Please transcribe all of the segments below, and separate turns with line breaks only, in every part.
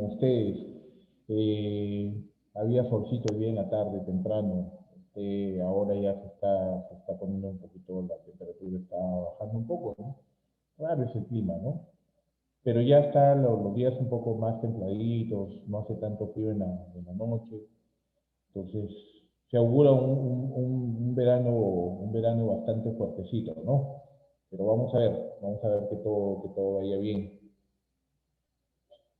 ustedes. Había solcito hoy día en la tarde, temprano. Ahora ya se está poniendo un poquito, la temperatura está bajando un poco, ¿no? Raro ese clima, ¿no? Pero ya están los días un poco más templaditos, no hace tanto frío en la noche. Entonces, se augura un verano bastante fuertecito, ¿no? Pero vamos a ver que todo vaya bien.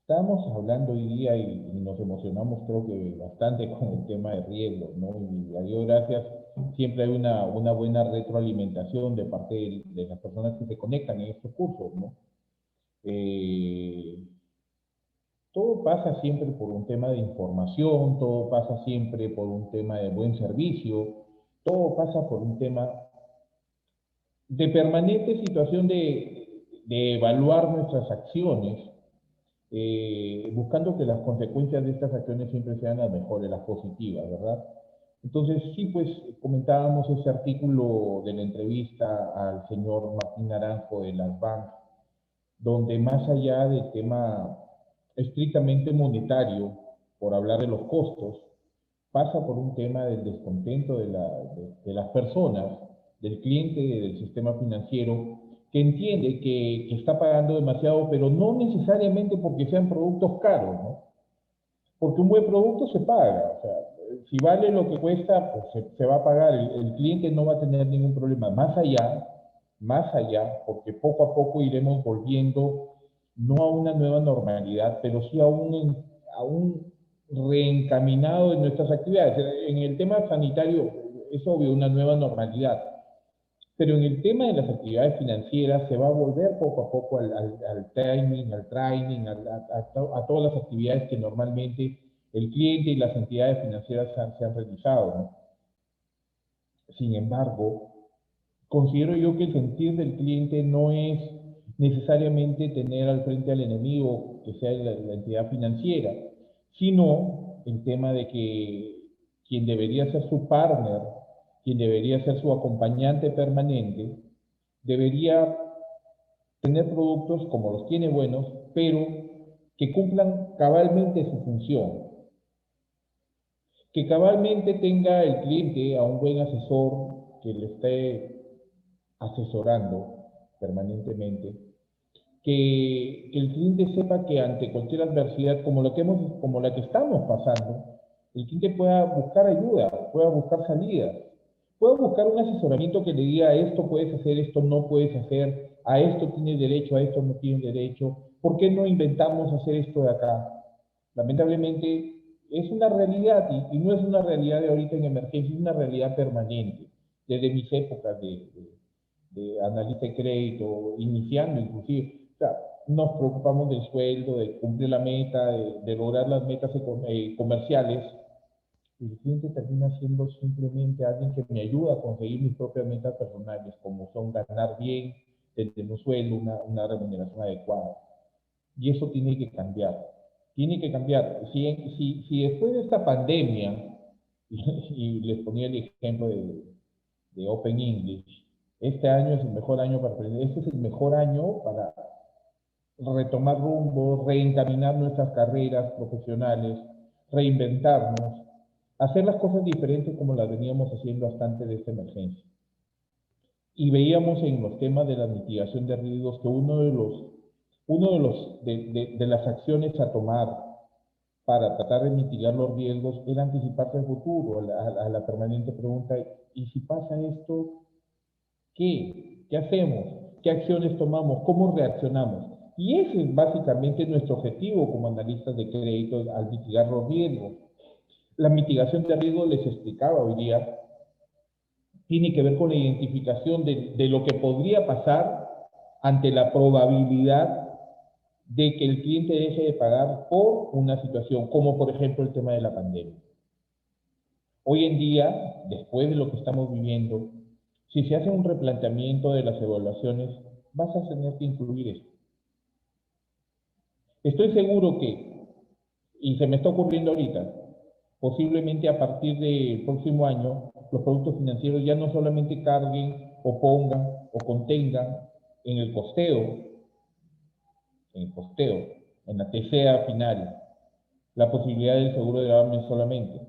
Estábamos hablando hoy día y nos emocionamos creo que bastante con el tema de riesgos, ¿no? Y a Dios gracias, siempre hay una buena retroalimentación de parte de las personas que se conectan en estos cursos, ¿no? Eh, Todo pasa siempre por un tema de información, todo pasa siempre por un tema de buen servicio, todo pasa por un tema de permanente situación de evaluar nuestras acciones, buscando que las consecuencias de estas acciones siempre sean las mejores, las positivas, ¿verdad? Entonces, sí, pues comentábamos ese artículo de la entrevista al señor Martín Naranjo de las BANC, donde más allá del tema estrictamente monetario, por hablar de los costos, pasa por un tema del descontento de las personas, del cliente, del sistema financiero, que entiende que está pagando demasiado, pero no necesariamente porque sean productos caros, ¿no? Porque un buen producto se paga, o sea, si vale lo que cuesta, pues se va a pagar, el cliente no va a tener ningún problema. Más allá, porque poco a poco iremos volviendo no a una nueva normalidad, pero sí a un reencaminado de nuestras actividades. En el tema sanitario es obvio una nueva normalidad, pero en el tema de las actividades financieras se va a volver poco a poco al timing, al training, a todas las actividades que normalmente el cliente y las entidades financieras se han realizado, ¿no? Sin embargo, considero yo que el sentir del cliente no es necesariamente tener al frente al enemigo, que sea la entidad financiera, sino el tema de que quien debería ser su partner, quien debería ser su acompañante permanente, debería tener productos como los tiene buenos, pero que cumplan cabalmente su función, que cabalmente tenga el cliente a un buen asesor que le esté asesorando permanentemente, que el cliente sepa que ante cualquier adversidad como la que estamos pasando, el cliente pueda buscar ayuda, pueda buscar salidas, pueda buscar un asesoramiento que le diga esto puedes hacer, esto no puedes hacer, a esto tienes derecho, a esto no tienes derecho, ¿por qué no inventamos hacer esto de acá? Lamentablemente es una realidad y no es una realidad de ahorita en emergencia, es una realidad permanente, desde mis épocas de analista de crédito, iniciando inclusive. O sea, nos preocupamos del sueldo, de cumplir la meta, de lograr las metas comerciales. Y el cliente termina siendo simplemente alguien que me ayuda a conseguir mis propias metas personales, como son ganar bien, tener un sueldo, una remuneración adecuada. Y eso tiene que cambiar. Tiene que cambiar. Si después de esta pandemia, y les ponía el ejemplo de Open English, este año es el mejor año para aprender, este es el mejor año para retomar rumbo, reencaminar nuestras carreras profesionales, reinventarnos, hacer las cosas diferentes como las veníamos haciendo hasta antes de esta emergencia. Y veíamos en los temas de la mitigación de riesgos que de las acciones a tomar para tratar de mitigar los riesgos era anticiparse al futuro, a la permanente pregunta, ¿y si pasa esto, qué? ¿Qué hacemos? ¿Qué acciones tomamos? ¿Cómo reaccionamos? Y ese es básicamente nuestro objetivo como analistas de crédito al mitigar los riesgos. La mitigación de riesgos, les explicaba hoy día, tiene que ver con la identificación de lo que podría pasar ante la probabilidad de que el cliente deje de pagar por una situación, como por ejemplo el tema de la pandemia. Hoy en día, después de lo que estamos viviendo, si se hace un replanteamiento de las evaluaciones, vas a tener que incluir esto. Estoy seguro que, y se me está ocurriendo ahorita, posiblemente a partir del próximo año, los productos financieros ya no solamente carguen o pongan o contengan en el costeo, en la TCA final, la posibilidad del seguro de gravamen solamente.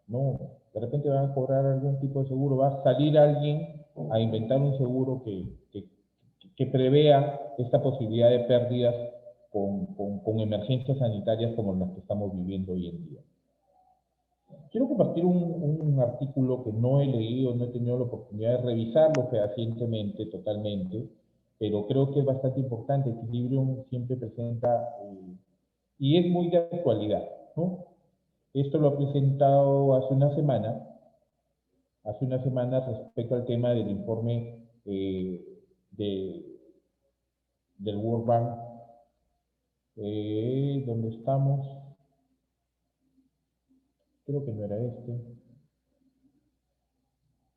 No, de repente van a cobrar algún tipo de seguro, va a salir alguien a inventar un seguro que prevea esta posibilidad de pérdidas con emergencias sanitarias como las que estamos viviendo hoy en día. Quiero compartir un artículo que no he leído, no he tenido la oportunidad de revisarlo fehacientemente, totalmente, pero creo que es bastante importante. Equilibrium siempre presenta, y es muy de actualidad, ¿no? Esto lo ha presentado hace una semana respecto al tema del informe de, del World Bank, donde estamos, creo que no era este,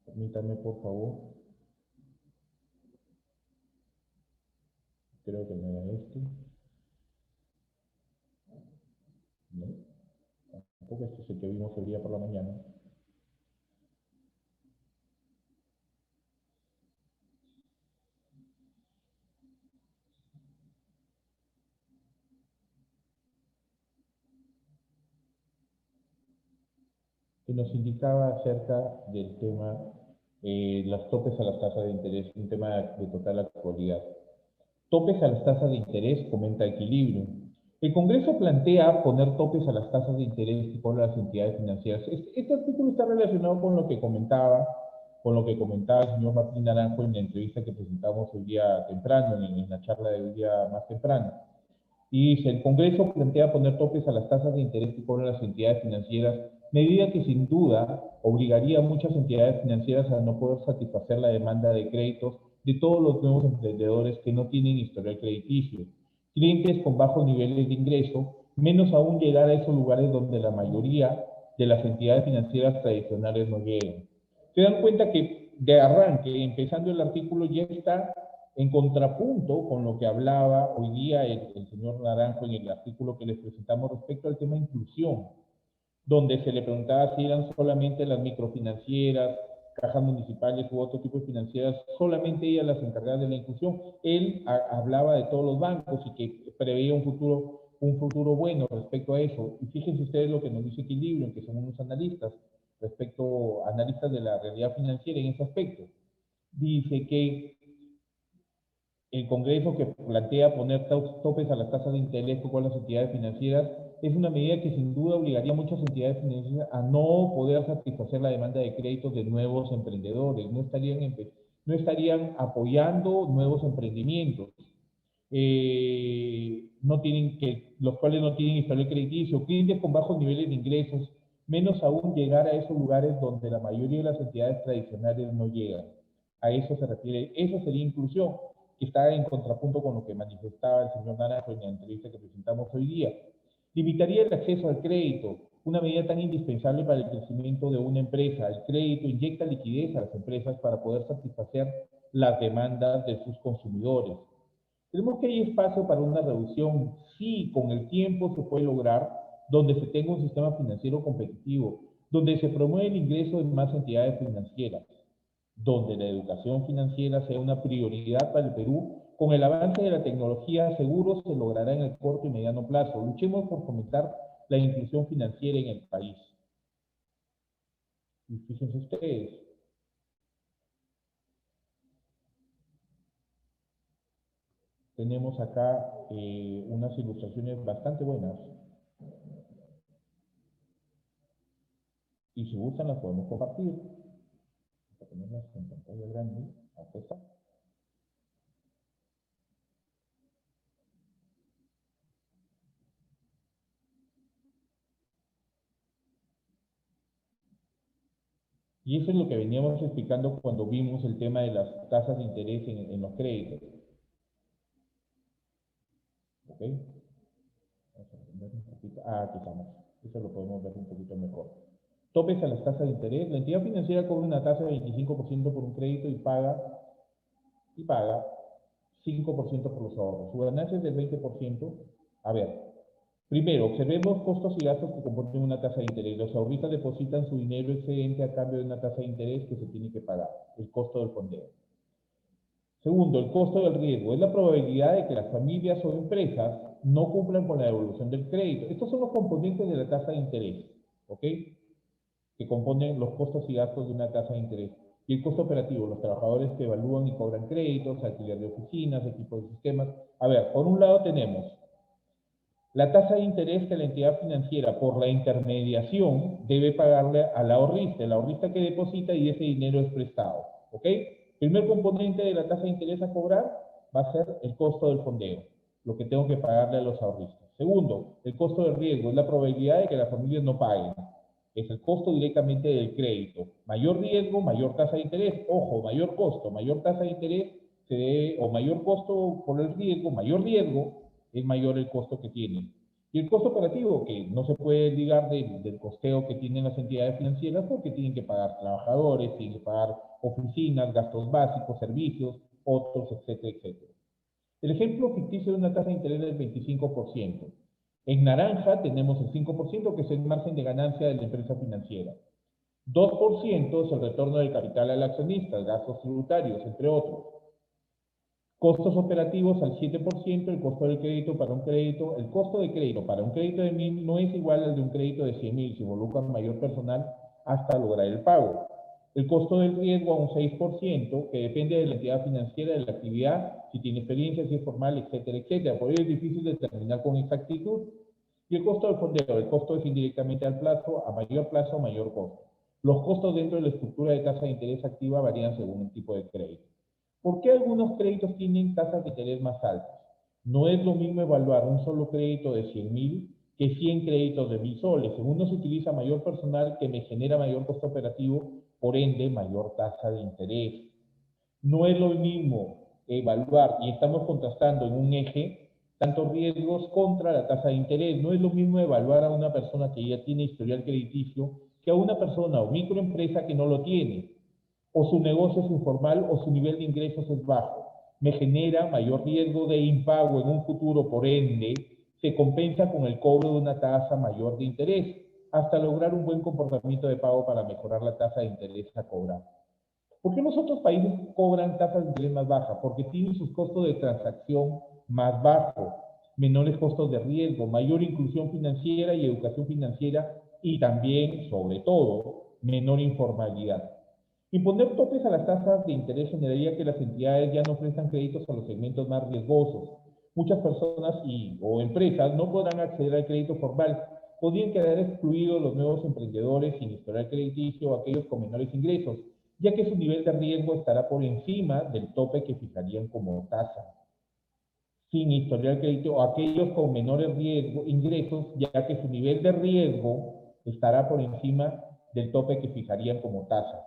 permítame por favor, creo que no era este, no, tampoco este es el que vimos el día por la mañana. Que nos indicaba acerca del tema, las topes a las tasas de interés, un tema de total actualidad. Topes a las tasas de interés, comenta Equilibrium. El Congreso plantea poner topes a las tasas de interés que cobran las entidades financieras. Este artículo está relacionado con lo que comentaba, el señor Martín Naranjo en la entrevista que presentamos el día temprano, en la charla del día más temprano. Y dice, el Congreso plantea poner topes a las tasas de interés que cobran las entidades financieras, medida que sin duda obligaría a muchas entidades financieras a no poder satisfacer la demanda de créditos de todos los nuevos emprendedores que no tienen historial crediticio, clientes con bajos niveles de ingreso, menos aún llegar a esos lugares donde la mayoría de las entidades financieras tradicionales no llegan. Se dan cuenta que de arranque, empezando el artículo, ya está en contrapunto con lo que hablaba hoy día el señor Naranjo en el artículo que les presentamos respecto al tema de inclusión, donde se le preguntaba si eran solamente las microfinancieras, cajas municipales u otro tipo de financieras, solamente ellas las encargadas de la inclusión. Él hablaba de todos los bancos y que preveía un futuro bueno respecto a eso. Y fíjense ustedes lo que nos dice Equilibrium, que son unos analistas, analistas de la realidad financiera en ese aspecto. Dice que el Congreso que plantea poner topes a las tasas de interés con las entidades financieras es una medida que sin duda obligaría a muchas entidades financieras a no poder satisfacer la demanda de créditos de nuevos emprendedores, no estarían apoyando nuevos emprendimientos, los cuales no tienen historial crediticio, clientes con bajos niveles de ingresos, menos aún llegar a esos lugares donde la mayoría de las entidades tradicionales no llegan. A eso se refiere, eso sería inclusión, que está en contrapunto con lo que manifestaba el señor Naranjo en la entrevista que presentamos hoy día. Limitaría el acceso al crédito, una medida tan indispensable para el crecimiento de una empresa. El crédito inyecta liquidez a las empresas para poder satisfacer las demandas de sus consumidores. Creemos que hay espacio para una reducción, sí, con el tiempo se puede lograr, donde se tenga un sistema financiero competitivo, donde se promueve el ingreso de más entidades financieras, donde la educación financiera sea una prioridad para el Perú. Con el avance de la tecnología, seguro se logrará en el corto y mediano plazo. Luchemos por fomentar la inclusión financiera en el país. Y fíjense ustedes, tenemos acá unas ilustraciones bastante buenas. Y si gustan las podemos compartir. Para tenerlas en pantalla grande. Acá está. Y eso es lo que veníamos explicando cuando vimos el tema de las tasas de interés en los créditos. ¿Ok? Vamos a ver un poquito. Aquí estamos. Eso lo podemos ver un poquito mejor. Topes a las tasas de interés. La entidad financiera cobra una tasa de 25% por un crédito y paga 5% por los ahorros. Su ganancia es del 20%. A ver, primero, observemos costos y gastos que comporten una tasa de interés. Los ahorristas depositan su dinero excedente a cambio de una tasa de interés que se tiene que pagar, el costo del fondeo. Segundo, el costo del riesgo. Es la probabilidad de que las familias o empresas no cumplan con la devolución del crédito. Estos son los componentes de la tasa de interés, ¿ok? Que componen los costos y gastos de una tasa de interés. Y el costo operativo, los trabajadores que evalúan y cobran créditos, alquiler de oficinas, equipos de sistemas. A ver, por un lado tenemos la tasa de interés que la entidad financiera, por la intermediación, debe pagarle al ahorrista, el ahorrista que deposita y ese dinero es prestado, ¿ok? Primer componente de la tasa de interés a cobrar va a ser el costo del fondeo, lo que tengo que pagarle a los ahorristas. Segundo, el costo del riesgo, es la probabilidad de que las familias no paguen. Es el costo directamente del crédito. Mayor riesgo, mayor tasa de interés. Ojo, mayor costo, mayor tasa de interés, o mayor costo por el riesgo, mayor riesgo, es mayor el costo que tienen. Y el costo operativo, que no se puede ligar del costeo que tienen las entidades financieras porque tienen que pagar trabajadores, tienen que pagar oficinas, gastos básicos, servicios, otros, etcétera, etcétera. El ejemplo ficticio de una tasa de interés del 25%. En naranja tenemos el 5%, que es el margen de ganancia de la empresa financiera. 2% es el retorno del capital al accionista, gastos tributarios, entre otros. Costos operativos al 7%, el costo del crédito para un crédito, el costo de crédito para un crédito de 1.000 no es igual al de un crédito de 100.000, se involucra mayor personal hasta lograr el pago. El costo del riesgo a un 6%, que depende de la entidad financiera, de la actividad, si tiene experiencia, si es formal, etcétera, etcétera. Por ello es difícil determinar con exactitud. Y el costo del fondeo, el costo es indirectamente al plazo, a mayor plazo, mayor costo. Los costos dentro de la estructura de tasa de interés activa varían según el tipo de crédito. ¿Por qué algunos créditos tienen tasas de interés más altas? No es lo mismo evaluar un solo crédito de 100.000 que 100 créditos de 1.000 soles. Según uno se utiliza mayor personal que me genera mayor costo operativo, por ende mayor tasa de interés. No es lo mismo evaluar, y estamos contrastando en un eje, tantos riesgos contra la tasa de interés. No es lo mismo evaluar a una persona que ya tiene historial crediticio que a una persona o microempresa que no lo tiene, o su negocio es informal o su nivel de ingresos es bajo. Me genera mayor riesgo de impago en un futuro, por ende, se compensa con el cobro de una tasa mayor de interés, hasta lograr un buen comportamiento de pago para mejorar la tasa de interés a cobrar. ¿Por qué los otros países cobran tasas de interés más bajas? Porque tienen sus costos de transacción más bajos, menores costos de riesgo, mayor inclusión financiera y educación financiera y también, sobre todo, menor informalidad. Imponer topes a las tasas de interés generaría que las entidades ya no ofrezcan créditos a los segmentos más riesgosos. Muchas personas o empresas no podrán acceder al crédito formal. Podrían quedar excluidos los nuevos emprendedores sin historial crediticio o aquellos con menores ingresos, ya que su nivel de riesgo estará por encima del tope que fijarían como tasa. Sin historial crediticio o aquellos con menores ingresos, ya que su nivel de riesgo estará por encima del tope que fijarían como tasa.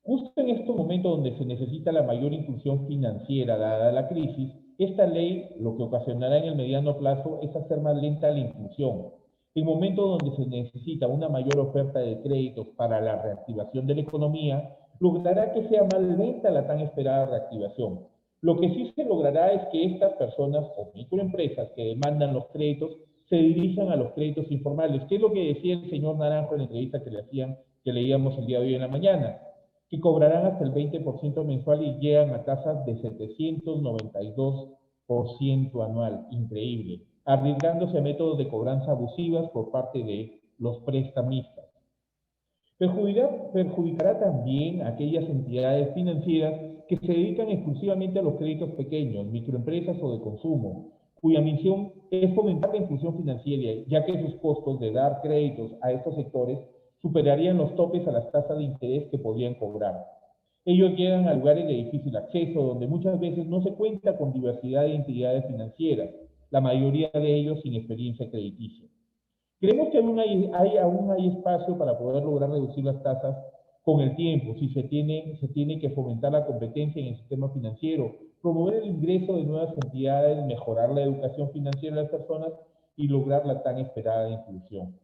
Justo en estos momentos donde se necesita la mayor inclusión financiera dada la crisis, esta ley lo que ocasionará en el mediano plazo es hacer más lenta la inclusión. En momentos donde se necesita una mayor oferta de créditos para la reactivación de la economía, logrará que sea más lenta la tan esperada reactivación. Lo que sí se logrará es que estas personas o microempresas que demandan los créditos se dirijan a los créditos informales, que es lo que decía el señor Naranjo en la entrevista que leíamos el día de hoy en la mañana, que cobrarán hasta el 20% mensual y llegan a tasas de 792% anual. Increíble. Arriesgándose a métodos de cobranza abusivas por parte de los prestamistas. Perjudicará también a aquellas entidades financieras que se dedican exclusivamente a los créditos pequeños, microempresas o de consumo, cuya misión es fomentar la inclusión financiera, ya que sus costos de dar créditos a estos sectores superarían los topes a las tasas de interés que podrían cobrar. Ellos llegan a lugares de difícil acceso, donde muchas veces no se cuenta con diversidad de entidades financieras, la mayoría de ellos sin experiencia crediticia. Creemos que aún hay espacio para poder lograr reducir las tasas con el tiempo, si se tiene que fomentar la competencia en el sistema financiero, promover el ingreso de nuevas entidades, mejorar la educación financiera de las personas y lograr la tan esperada inclusión.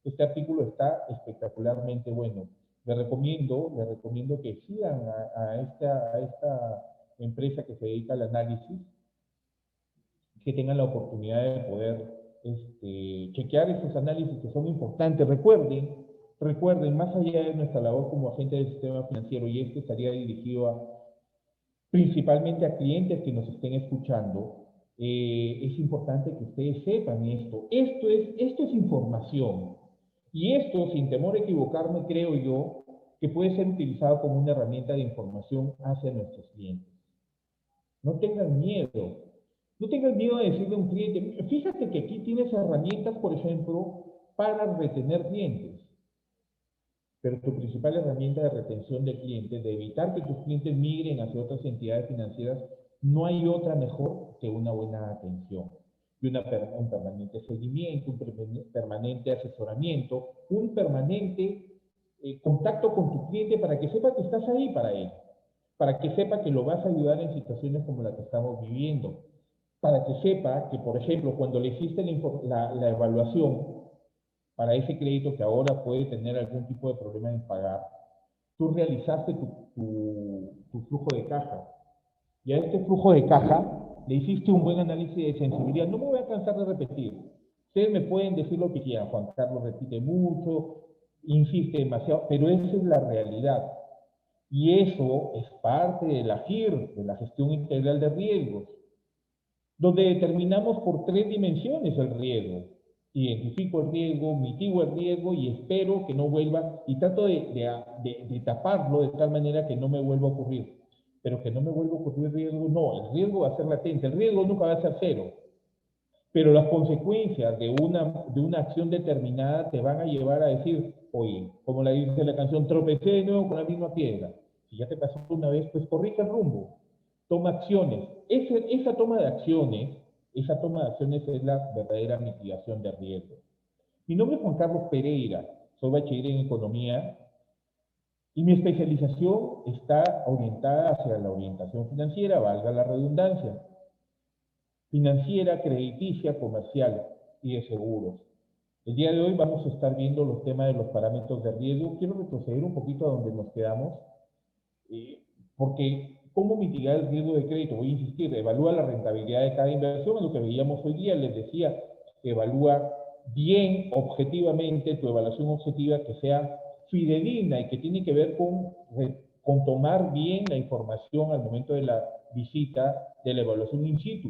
Este artículo está espectacularmente bueno. Les recomiendo que sigan a esta empresa que se dedica al análisis, que tengan la oportunidad de poder chequear esos análisis que son importantes. Recuerden, más allá de nuestra labor como agente del sistema financiero, y estaría dirigido principalmente a clientes que nos estén escuchando, Es importante que ustedes sepan esto. Esto es información. Y esto, sin temor a equivocarme, creo yo, que puede ser utilizado como una herramienta de información hacia nuestros clientes. No tengan miedo. No tengan miedo de decirle a un cliente, fíjate que aquí tienes herramientas, por ejemplo, para retener clientes. Pero tu principal herramienta de retención de clientes, de evitar que tus clientes migren hacia otras entidades financieras, no hay otra mejor que una buena atención y un permanente seguimiento, un permanente asesoramiento, un permanente contacto con tu cliente para que sepa que estás ahí para él, para que sepa que lo vas a ayudar en situaciones como la que estamos viviendo, para que sepa que, por ejemplo, cuando le hiciste la evaluación para ese crédito que ahora puede tener algún tipo de problema en pagar, tú realizaste tu flujo de caja. Y a este flujo de caja le hiciste un buen análisis de sensibilidad. No me voy a cansar de repetir. Ustedes me pueden decir lo que quieran. Juan Carlos repite mucho, insiste demasiado, pero esa es la realidad. Y eso es parte de la GIR, de la gestión integral de riesgos, donde determinamos por 3 dimensiones el riesgo. Identifico el riesgo, mitigo el riesgo y espero que no vuelva, y trato de taparlo de tal manera que no me vuelva a ocurrir. Pero que no me vuelva a ocurrir el riesgo, no, el riesgo va a ser latente, el riesgo nunca va a ser cero. Pero las consecuencias de una acción determinada te van a llevar a decir, oye, como la dice la canción, tropecé de nuevo con la misma piedra. Si ya te pasó una vez, pues corrige el rumbo, toma acciones. Esa toma de acciones, esa toma de acciones es la verdadera mitigación de riesgo. Mi nombre es Juan Carlos Pereira, soy bachiller en economía y mi especialización está orientada hacia la orientación financiera, valga la redundancia, financiera, crediticia, comercial y de seguros. El día de hoy vamos a estar viendo los temas de los parámetros de riesgo. Quiero retroceder un poquito a donde nos quedamos, porque ¿cómo mitigar el riesgo de crédito? Voy a insistir, evalúa la rentabilidad de cada inversión, es lo que veíamos hoy día, les decía, evalúa bien, objetivamente, tu evaluación objetiva que sea fidedigna y que tiene que ver con tomar bien la información al momento de la visita de la evaluación in situ.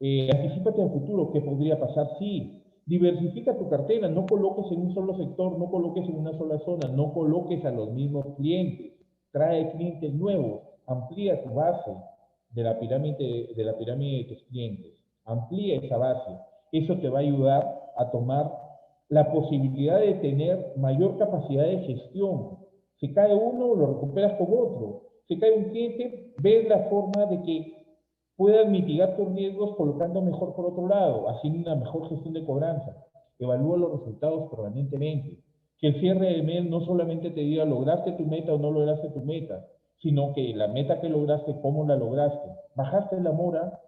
Anticípate al futuro, ¿qué podría pasar? Sí. Diversifica tu cartera, no coloques en un solo sector, no coloques en una sola zona, no coloques a los mismos clientes, trae clientes nuevos, amplía tu base de la pirámide de tus clientes, amplía esa base. Eso te va a ayudar a tomar la posibilidad de tener mayor capacidad de gestión. Si cae uno, lo recuperas con otro. Si cae un cliente, ves la forma de que puedan mitigar tus riesgos colocando mejor por otro lado, haciendo una mejor gestión de cobranza. Evalúa los resultados permanentemente. Que el cierre de mes no solamente te diga lograste tu meta o no lograste tu meta, sino que la meta que lograste, cómo la lograste. ¿Bajaste la mora?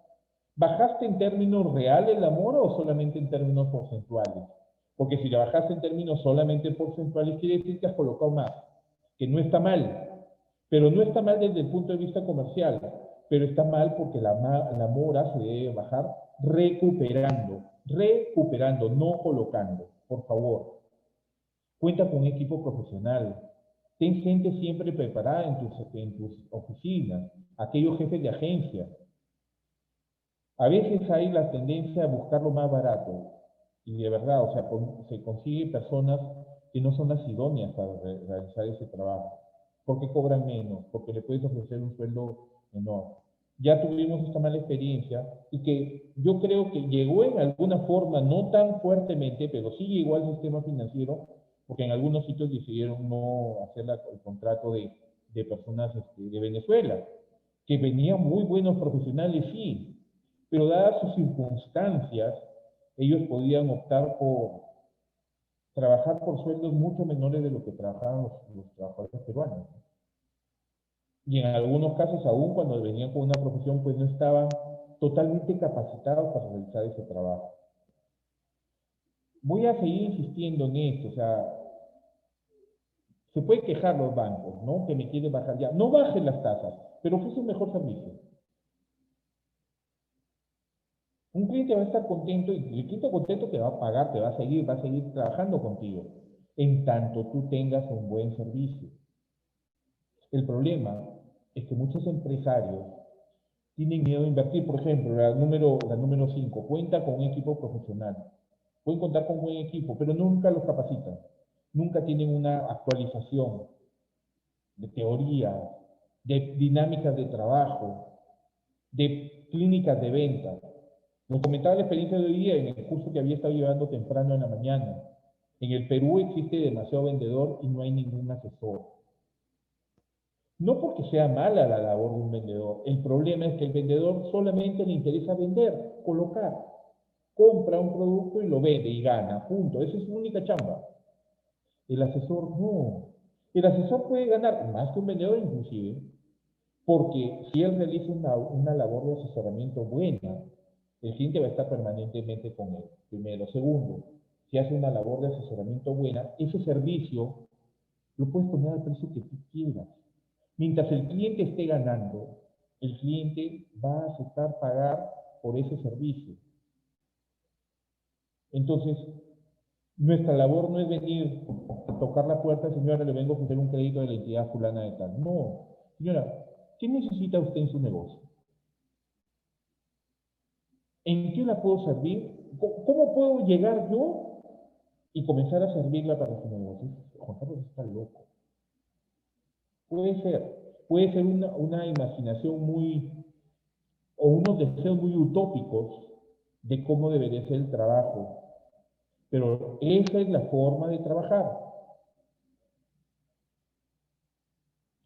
¿Bajaste en términos reales la mora o solamente en términos porcentuales? Porque si la bajaste en términos solamente porcentuales, quiere decir que has colocado más, que no está mal, pero no está mal desde el punto de vista comercial, pero está mal porque la mora se debe bajar recuperando, no colocando, por favor. Cuenta con un equipo profesional, ten gente siempre preparada en tus oficinas, aquellos jefes de agencia. A veces hay la tendencia a buscar lo más barato, y de verdad, o sea, se consigue personas que no son las idóneas para realizar ese trabajo, porque cobran menos, porque le puedes ofrecer un sueldo menor. Ya tuvimos esta mala experiencia y que yo creo que llegó en alguna forma, no tan fuertemente, pero sí llegó al sistema financiero, porque en algunos sitios decidieron no hacer el contrato de personas de Venezuela, que venían muy buenos profesionales, sí, pero dadas sus circunstancias, ellos podían optar por trabajar por sueldos mucho menores de lo que trabajaban los trabajadores peruanos. Y en algunos casos, aún cuando venían con una profesión, pues no estaban totalmente capacitados para realizar ese trabajo. Voy a seguir insistiendo en esto, o sea, se puede quejar los bancos, ¿no? Que me quieren bajar ya. No bajen las tasas, pero ofrece un mejor servicio. Un cliente va a estar contento y el cliente contento te va a pagar, va a seguir trabajando contigo, en tanto tú tengas un buen servicio. El problema es que muchos empresarios tienen miedo a invertir. Por ejemplo, la número 5, cuenta con un equipo profesional. Pueden contar con un buen equipo, pero nunca los capacitan. Nunca tienen una actualización de teoría, de dinámicas de trabajo, de clínicas de venta. Nos comentaba la experiencia de hoy día en el curso que había estado llevando temprano en la mañana. En el Perú existe demasiado vendedor y no hay ningún asesor. No porque sea mala la labor de un vendedor, el problema es que el vendedor solamente le interesa vender, colocar, compra un producto y lo vende y gana, punto. Esa es su única chamba. El asesor no. El asesor puede ganar más que un vendedor inclusive, porque si él realiza una labor de asesoramiento buena, el cliente va a estar permanentemente con él, primero. Segundo, si hace una labor de asesoramiento buena, ese servicio lo puedes poner al precio que tú quieras. Mientras el cliente esté ganando, el cliente va a aceptar pagar por ese servicio. Entonces, nuestra labor no es venir a tocar la puerta, señora, le vengo a ofrecer un crédito de la entidad fulana de tal. No, señora, ¿qué necesita usted en su negocio? ¿En qué la puedo servir? ¿Cómo puedo llegar yo y comenzar a servirla para su negocio? Juan Carlos está loco. Puede ser una imaginación muy, o unos deseos muy utópicos de cómo debería ser el trabajo, pero esa es la forma de trabajar.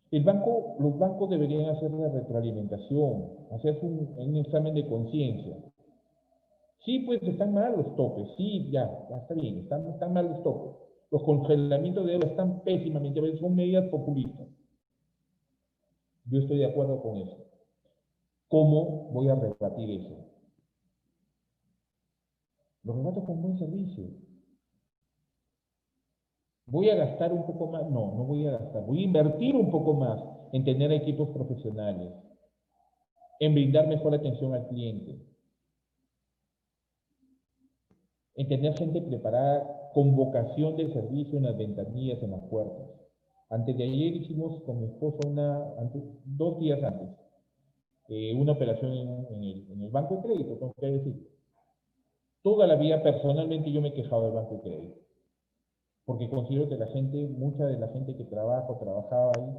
Los bancos deberían hacer la retroalimentación, hacer un examen de conciencia. Sí, pues están mal los topes, sí, ya está bien, están mal los topes. Los congelamientos de deuda están pésimamente, son medidas populistas. Yo estoy de acuerdo con eso. ¿Cómo voy a rebatir eso? Lo rebato con buen servicio. ¿Voy a gastar un poco más? No, no voy a gastar. Voy a invertir un poco más en tener equipos profesionales, en brindar mejor atención al cliente, en tener gente preparada con vocación de servicio en las ventanillas, en las puertas. Antes de ayer hicimos con mi esposa 2 días antes, una operación en el banco de crédito, tengo que decir. Toda la vida personalmente yo me he quejado del banco de crédito, porque considero que mucha de la gente que trabaja o trabajaba ahí,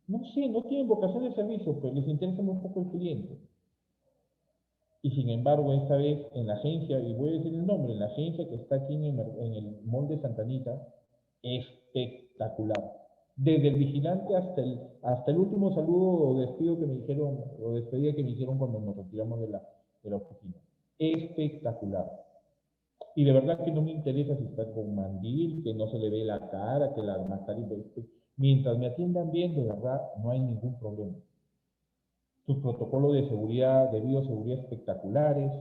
no sé, no tienen vocación de servicio, pues les interesa muy poco el cliente. Y sin embargo, esta vez en la agencia, y voy a decir el nombre, en la agencia que está aquí en el mall de Santa Anita, espectacular. Desde el vigilante hasta el último saludo o despido que me dijeron, o despedida que me hicieron cuando nos retiramos de la oficina. Espectacular. Y de verdad que no me interesa si está con mandil, que no se le ve la cara, que la mascarilla. Mientras me atiendan bien, de verdad, no hay ningún problema. Sus protocolos de seguridad, de bioseguridad espectaculares.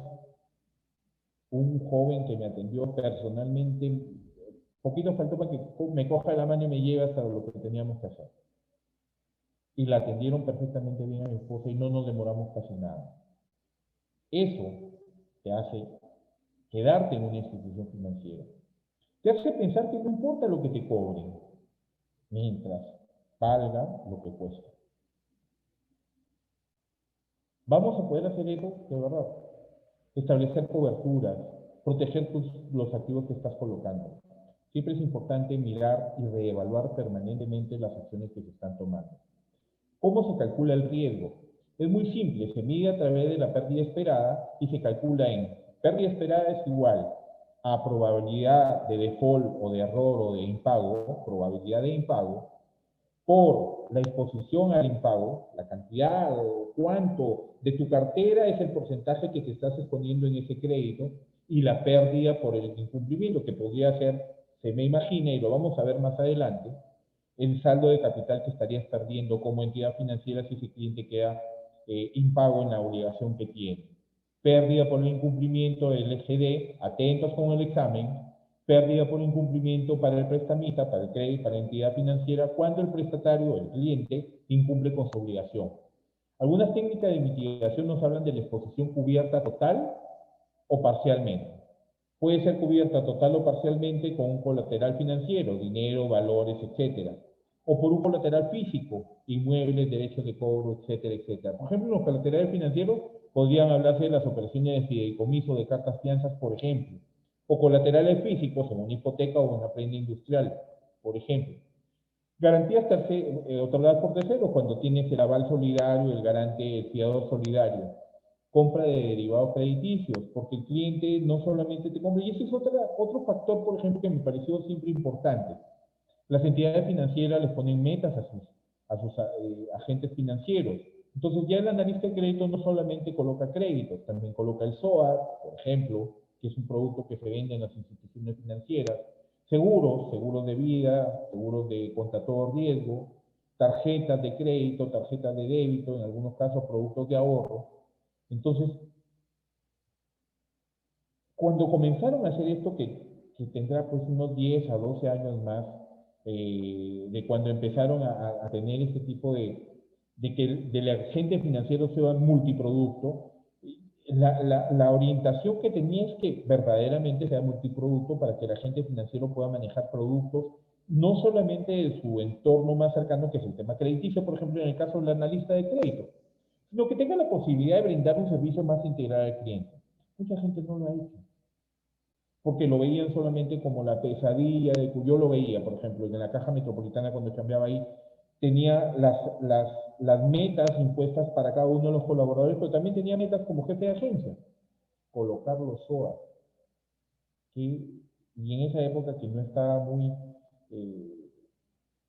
Un joven que me atendió personalmente, poquito faltó para que me coja la mano y me lleve hasta lo que teníamos que hacer. Y la atendieron perfectamente bien a mi esposa y no nos demoramos casi nada. Eso te hace quedarte en una institución financiera. Te hace pensar que no importa lo que te cobren, mientras valga lo que cuesta. Vamos a poder hacer eso, de verdad. Establecer coberturas, proteger los activos que estás colocando. Siempre es importante mirar y reevaluar permanentemente las acciones que se están tomando. ¿Cómo se calcula el riesgo? Es muy simple, se mide a través de la pérdida esperada y se calcula en pérdida esperada es igual a probabilidad de default o de error o de impago, probabilidad de impago, por la exposición al impago, la cantidad o cuánto de tu cartera es el porcentaje que te estás exponiendo en ese crédito y la pérdida por el incumplimiento, que podría ser, se me imagina, y lo vamos a ver más adelante, el saldo de capital que estarías perdiendo como entidad financiera si ese cliente queda impago en la obligación que tiene. Pérdida por el incumplimiento del LGD, atentos con el examen, pérdida por incumplimiento para el prestamista, para el crédito, para la entidad financiera, cuando el prestatario, el cliente, incumple con su obligación. Algunas técnicas de mitigación nos hablan de la exposición cubierta total o parcialmente. Puede ser cubierta total o parcialmente con un colateral financiero, dinero, valores, etc. o por un colateral físico, inmuebles, derechos de cobro, etcétera, etcétera. Por ejemplo, los colaterales financieros podrían hablarse de las operaciones de fideicomiso, de cartas fianzas, por ejemplo, o colaterales físicos en una hipoteca o una prenda industrial, por ejemplo. Garantías otorgadas por terceros cuando tienes el aval solidario, el garante, el fiador solidario. Compra de derivados crediticios, porque el cliente no solamente te compra, y ese es otro factor, por ejemplo, que me pareció siempre importante. Las entidades financieras les ponen metas a sus agentes financieros. Entonces ya el analista de crédito no solamente coloca créditos, también coloca el SOAT, por ejemplo, que es un producto que se vende en las instituciones financieras, seguros de vida, seguros de contra todo riesgo, tarjetas de crédito, tarjetas de débito, en algunos casos productos de ahorro. Entonces, cuando comenzaron a hacer esto, que tendrá pues unos 10 a 12 años más, de cuando empezaron a tener este tipo de que del agente financiero sea multiproducto, la orientación que tenía es que verdaderamente sea multiproducto para que el agente financiero pueda manejar productos no solamente de su entorno más cercano, que es el tema crediticio, por ejemplo, en el caso del analista de crédito, sino que tenga la posibilidad de brindar un servicio más integral al cliente. Mucha gente no lo ha hecho porque lo veían solamente como la pesadilla de que yo lo veía, por ejemplo, en la Caja Metropolitana cuando cambiaba ahí, tenía las metas impuestas para cada uno de los colaboradores, pero también tenía metas como jefe de agencia, colocar los SOA, y en esa época que no estaba muy, eh,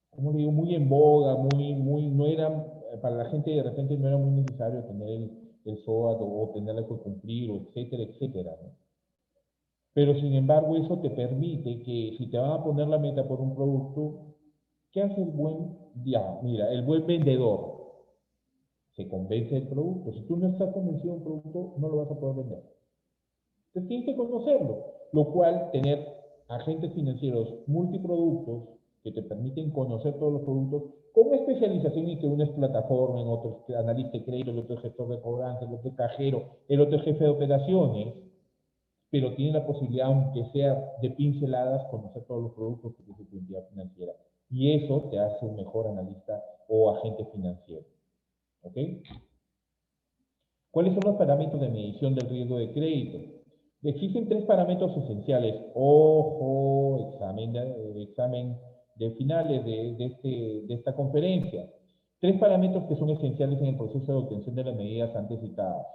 ¿cómo le digo?, muy en boga, no era, para la gente de repente no era muy necesario tener el SOA o tenerlo que cumplir, o etcétera, etcétera, ¿no? Pero sin embargo, eso te permite que si te van a poner la meta por un producto, ¿qué hace el buen, ya, mira, el buen vendedor? Se convence del producto. Si tú no estás convencido del producto, no lo vas a poder vender. Entonces tienes que conocerlo, lo cual tener agentes financieros multiproductos que te permiten conocer todos los productos con especialización y que uno es plataforma, en otro es analista de crédito, el otro es gestor de cobranza, el otro es cajero, el otro es jefe de operaciones, pero tiene la posibilidad, aunque sea de pinceladas, conocer todos los productos que tiene tu entidad financiera. Y eso te hace un mejor analista o agente financiero. ¿Ok? ¿Cuáles son los parámetros de medición del riesgo de crédito? Existen tres parámetros esenciales. Ojo, examen de finales de esta conferencia. Tres parámetros que son esenciales en el proceso de obtención de las medidas antes citadas: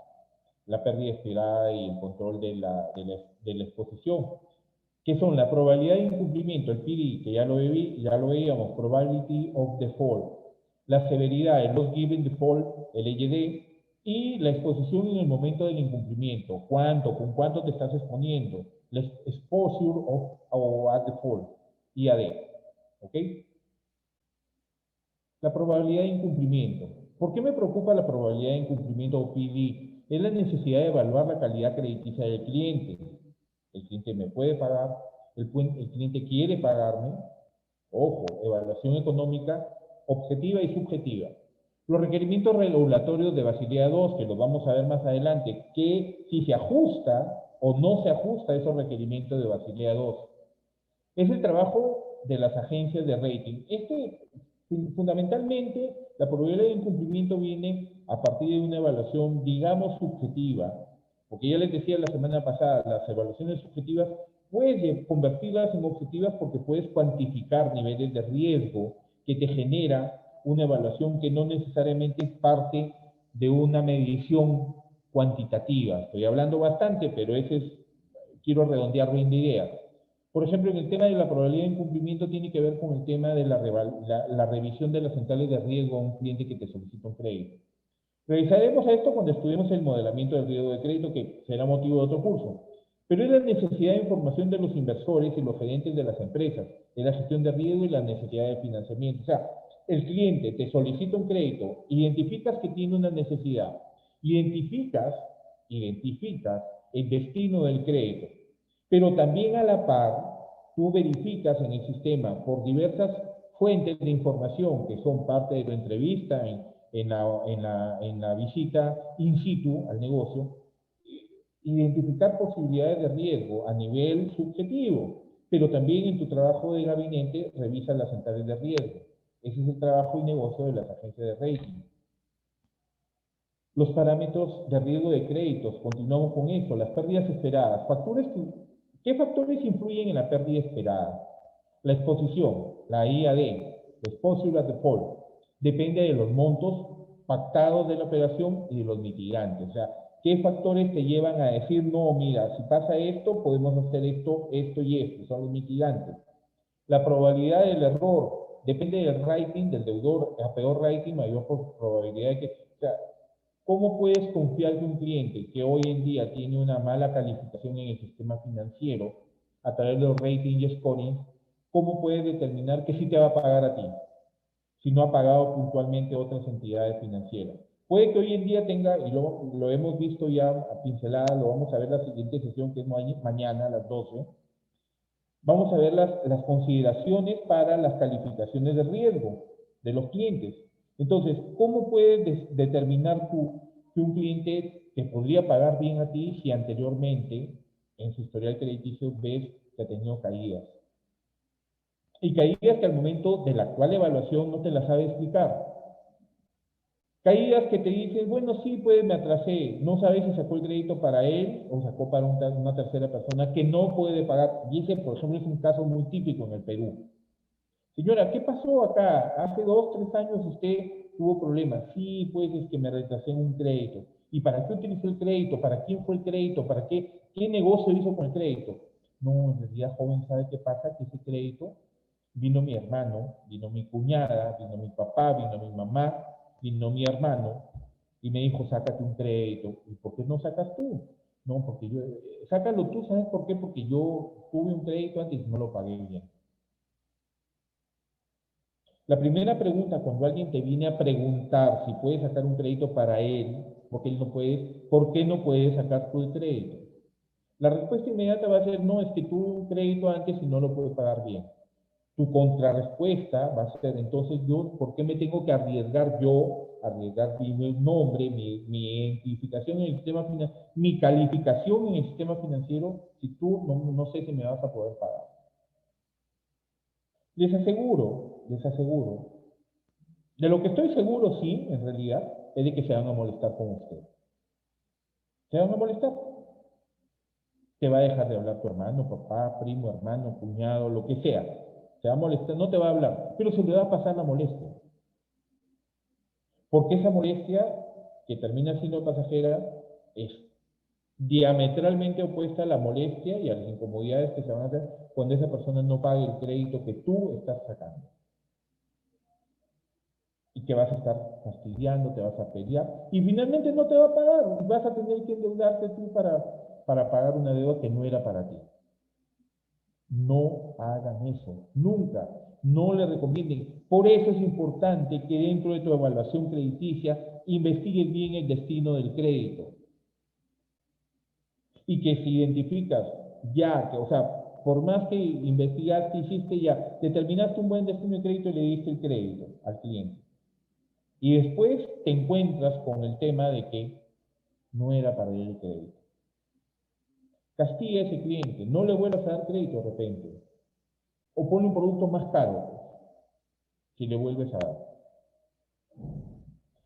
la pérdida esperada y el control de la exposición, que son la probabilidad de incumplimiento, el PD, que ya lo veíamos, probability of default, la severidad, el loss given default, el LGD, y la exposición en el momento del incumplimiento, con cuánto te estás exponiendo, la exposure o at default, IAD, ¿ok? La probabilidad de incumplimiento. ¿Por qué me preocupa la probabilidad de incumplimiento o PD? Es la necesidad de evaluar la calidad crediticia del cliente. El cliente me puede pagar, el cliente quiere pagarme. Ojo, evaluación económica objetiva y subjetiva. Los requerimientos regulatorios de Basilea II, que los vamos a ver más adelante, que si se ajusta o no se ajusta a esos requerimientos de Basilea II. Es el trabajo de las agencias de rating. Fundamentalmente, la probabilidad de incumplimiento viene a partir de una evaluación, digamos, subjetiva, porque ya les decía la semana pasada, las evaluaciones subjetivas puedes convertirlas en objetivas porque puedes cuantificar niveles de riesgo que te genera una evaluación que no necesariamente es parte de una medición cuantitativa. Estoy hablando bastante, pero quiero redondear bien la idea. Por ejemplo, en el tema de la probabilidad de incumplimiento tiene que ver con el tema de la revisión de las centrales de riesgo a un cliente que te solicita un crédito. Revisaremos esto cuando estudiemos el modelamiento del riesgo de crédito, que será motivo de otro curso. Pero es la necesidad de información de los inversores y los gerentes de las empresas, de la gestión de riesgo y la necesidad de financiamiento. O sea, el cliente te solicita un crédito, identificas que tiene una necesidad, identificas el destino del crédito, pero también a la par, tú verificas en el sistema por diversas fuentes de información que son parte de tu entrevista en la visita in situ al negocio, identificar posibilidades de riesgo a nivel subjetivo, pero también en tu trabajo de gabinete revisas las centrales de riesgo. Ese es el trabajo y negocio de las agencias de rating. Los parámetros de riesgo de créditos, continuamos con eso, las pérdidas esperadas. ¿Qué factores influyen en la pérdida esperada? La exposición, la IAD, la exposure at default, depende de los montos pactados de la operación y de los mitigantes. O sea, ¿qué factores te llevan a decir, no, mira, si pasa esto, podemos hacer esto, esto y esto? Son los mitigantes. La probabilidad del error depende del rating del deudor. A peor rating, mayor probabilidad de que... O sea, ¿cómo puedes confiar que un cliente que hoy en día tiene una mala calificación en el sistema financiero, a través de los ratings y scoring, cómo puedes determinar que sí te va a pagar a ti, si no ha pagado puntualmente otras entidades financieras? Puede que hoy en día tenga, y lo hemos visto ya a pincelada, lo vamos a ver la siguiente sesión, que es mañana a las 12, vamos a ver las consideraciones para las calificaciones de riesgo de los clientes. Entonces, ¿cómo puedes determinar tú que un cliente te podría pagar bien a ti si anteriormente en su historial crediticio ves que ha tenido caídas? Y caídas que al momento de la actual evaluación no te las sabe explicar. Caídas que te dicen, bueno, sí, pues me atrasé, no sabes si sacó el crédito para él o sacó para una tercera persona que no puede pagar. Y ese, por ejemplo, es un caso muy típico en el Perú. Señora, ¿qué pasó acá? Hace 2, 3 años usted tuvo problemas. Sí, pues es que me retrasé en un crédito. ¿Y para qué utilizó el crédito? ¿Para quién fue el crédito? ¿Para qué? ¿Qué negocio hizo con el crédito? No, en realidad, joven, ¿sabe qué pasa? Que ese crédito vino mi hermano, vino mi cuñada, vino mi papá, vino mi mamá, vino mi hermano y me dijo, sácate un crédito. ¿Y por qué no sacas tú? No, porque yo, sácalo tú, ¿sabes por qué? Porque yo tuve un crédito antes y no lo pagué bien. La primera pregunta, cuando alguien te viene a preguntar si puedes sacar un crédito para él, porque él no puede, ¿por qué no puedes sacar tú el crédito? La respuesta inmediata va a ser, no, es que tuve un crédito antes y no lo puedo pagar bien. Tu contrarrespuesta va a ser, entonces, ¿por qué me tengo que arriesgar yo, arriesgar mi nombre, mi identificación en el sistema financiero, mi calificación en el sistema financiero, si tú no sé si me vas a poder pagar? Les aseguro, de lo que estoy seguro, sí, en realidad, es de que se van a molestar con usted. Se van a molestar. Te va a dejar de hablar tu hermano, papá, primo, hermano, cuñado, lo que sea. Se va a molestar, no te va a hablar, pero se le va a pasar la molestia. Porque esa molestia, que termina siendo pasajera, es diametralmente opuesta a la molestia y a las incomodidades que se van a hacer cuando esa persona no pague el crédito que tú estás sacando. Y que vas a estar fastidiando, te vas a pelear, y finalmente no te va a pagar, y vas a tener que endeudarte tú para pagar una deuda que no era para ti. No hagan eso, nunca, no le recomienden. Por eso es importante que dentro de tu evaluación crediticia investigues bien el destino del crédito. Y que si identificas ya, o sea, por más que investigaste, hiciste ya, determinaste un buen destino de crédito y le diste el crédito al cliente. Y después te encuentras con el tema de que no era para él el crédito. Castiga a ese cliente, no le vuelvas a dar crédito de repente. O ponle un producto más caro si le vuelves a dar.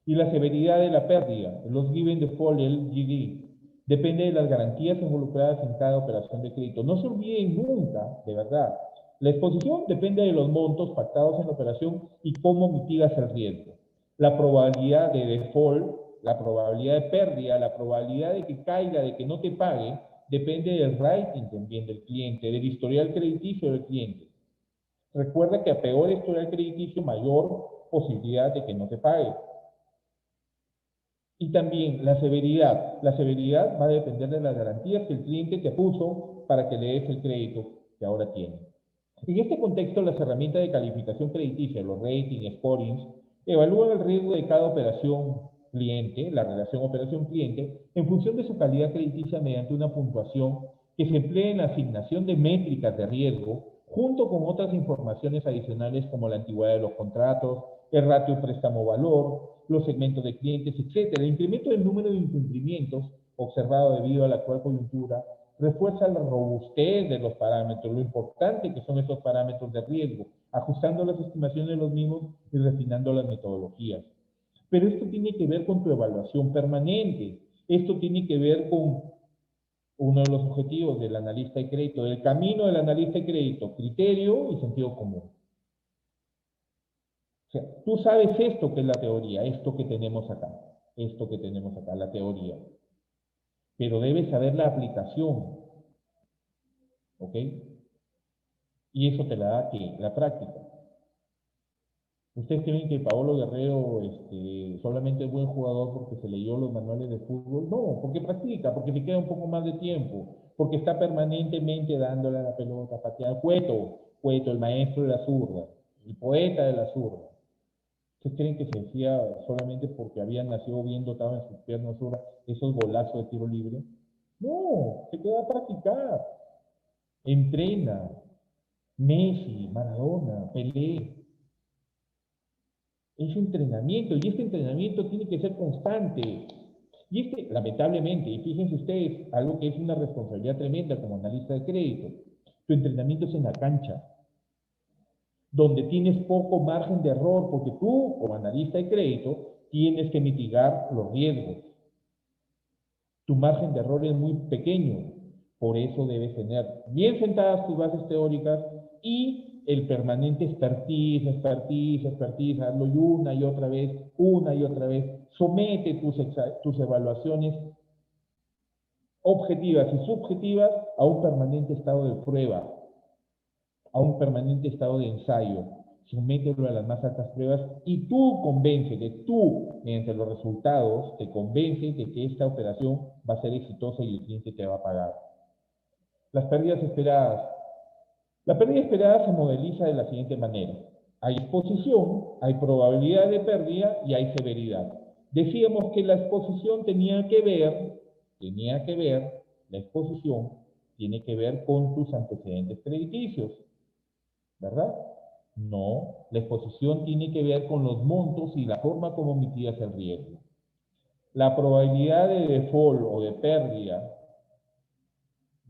Y la severidad de la pérdida, los given default, el GD, depende de las garantías involucradas en cada operación de crédito. No se olviden nunca, de verdad, la exposición depende de los montos pactados en la operación y cómo mitigas el riesgo. La probabilidad de default, la probabilidad de pérdida, la probabilidad de que caiga, de que no te pague, depende del rating también del cliente, del historial crediticio del cliente. Recuerda que a peor historial crediticio, mayor posibilidad de que no te pague. Y también la severidad. La severidad va a depender de las garantías que el cliente te puso para que le des el crédito que ahora tiene. En este contexto, las herramientas de calificación crediticia, los ratings, scorings, evalúan el riesgo de cada operación cliente, la relación operación-cliente, en función de su calidad crediticia mediante una puntuación que se emplea en la asignación de métricas de riesgo, junto con otras informaciones adicionales como la antigüedad de los contratos, el ratio préstamo-valor, los segmentos de clientes, etc. El incremento del número de incumplimientos observado debido a la actual coyuntura refuerza la robustez de los parámetros, lo importante que son esos parámetros de riesgo, ajustando las estimaciones de los mismos y refinando las metodologías. Pero esto tiene que ver con tu evaluación permanente, esto tiene que ver con uno de los objetivos del analista de crédito, del camino del analista de crédito, criterio y sentido común. O sea, tú sabes esto que es la teoría, esto que tenemos acá, la teoría, pero debes saber la aplicación, ¿ok? Y eso te la da ¿qué? La práctica. ¿Ustedes creen que Paolo Guerrero solamente es buen jugador porque se leyó los manuales de fútbol? No, porque practica, porque le queda un poco más de tiempo, porque está permanentemente dándole a la pelota, pateando. Cueto, el maestro de la zurda, el poeta de la zurda. ¿Ustedes creen que se decía solamente porque había nacido bien dotado en sus piernas zurdas esos golazos de tiro libre? No, se queda a practicar, entrena. Messi, Maradona, Pelé. Es entrenamiento y este entrenamiento tiene que ser constante. Y lamentablemente, y fíjense ustedes, algo que es una responsabilidad tremenda como analista de crédito, tu entrenamiento es en la cancha, donde tienes poco margen de error, porque tú, como analista de crédito, tienes que mitigar los riesgos. Tu margen de error es muy pequeño, por eso debes tener bien sentadas tus bases teóricas y el permanente expertise, hazlo una y otra vez, somete tus evaluaciones objetivas y subjetivas a un permanente estado de prueba, a un permanente estado de ensayo. Somételo a las más altas pruebas y mediante los resultados, te convences de que esta operación va a ser exitosa y el cliente te va a pagar. Las pérdidas esperadas. La pérdida esperada se modeliza de la siguiente manera. Hay exposición, hay probabilidad de pérdida y hay severidad. Decíamos que la exposición la exposición tiene que ver con tus antecedentes crediticios, ¿verdad? No, la exposición tiene que ver con los montos y la forma como mitigas el riesgo. La probabilidad de default o de pérdida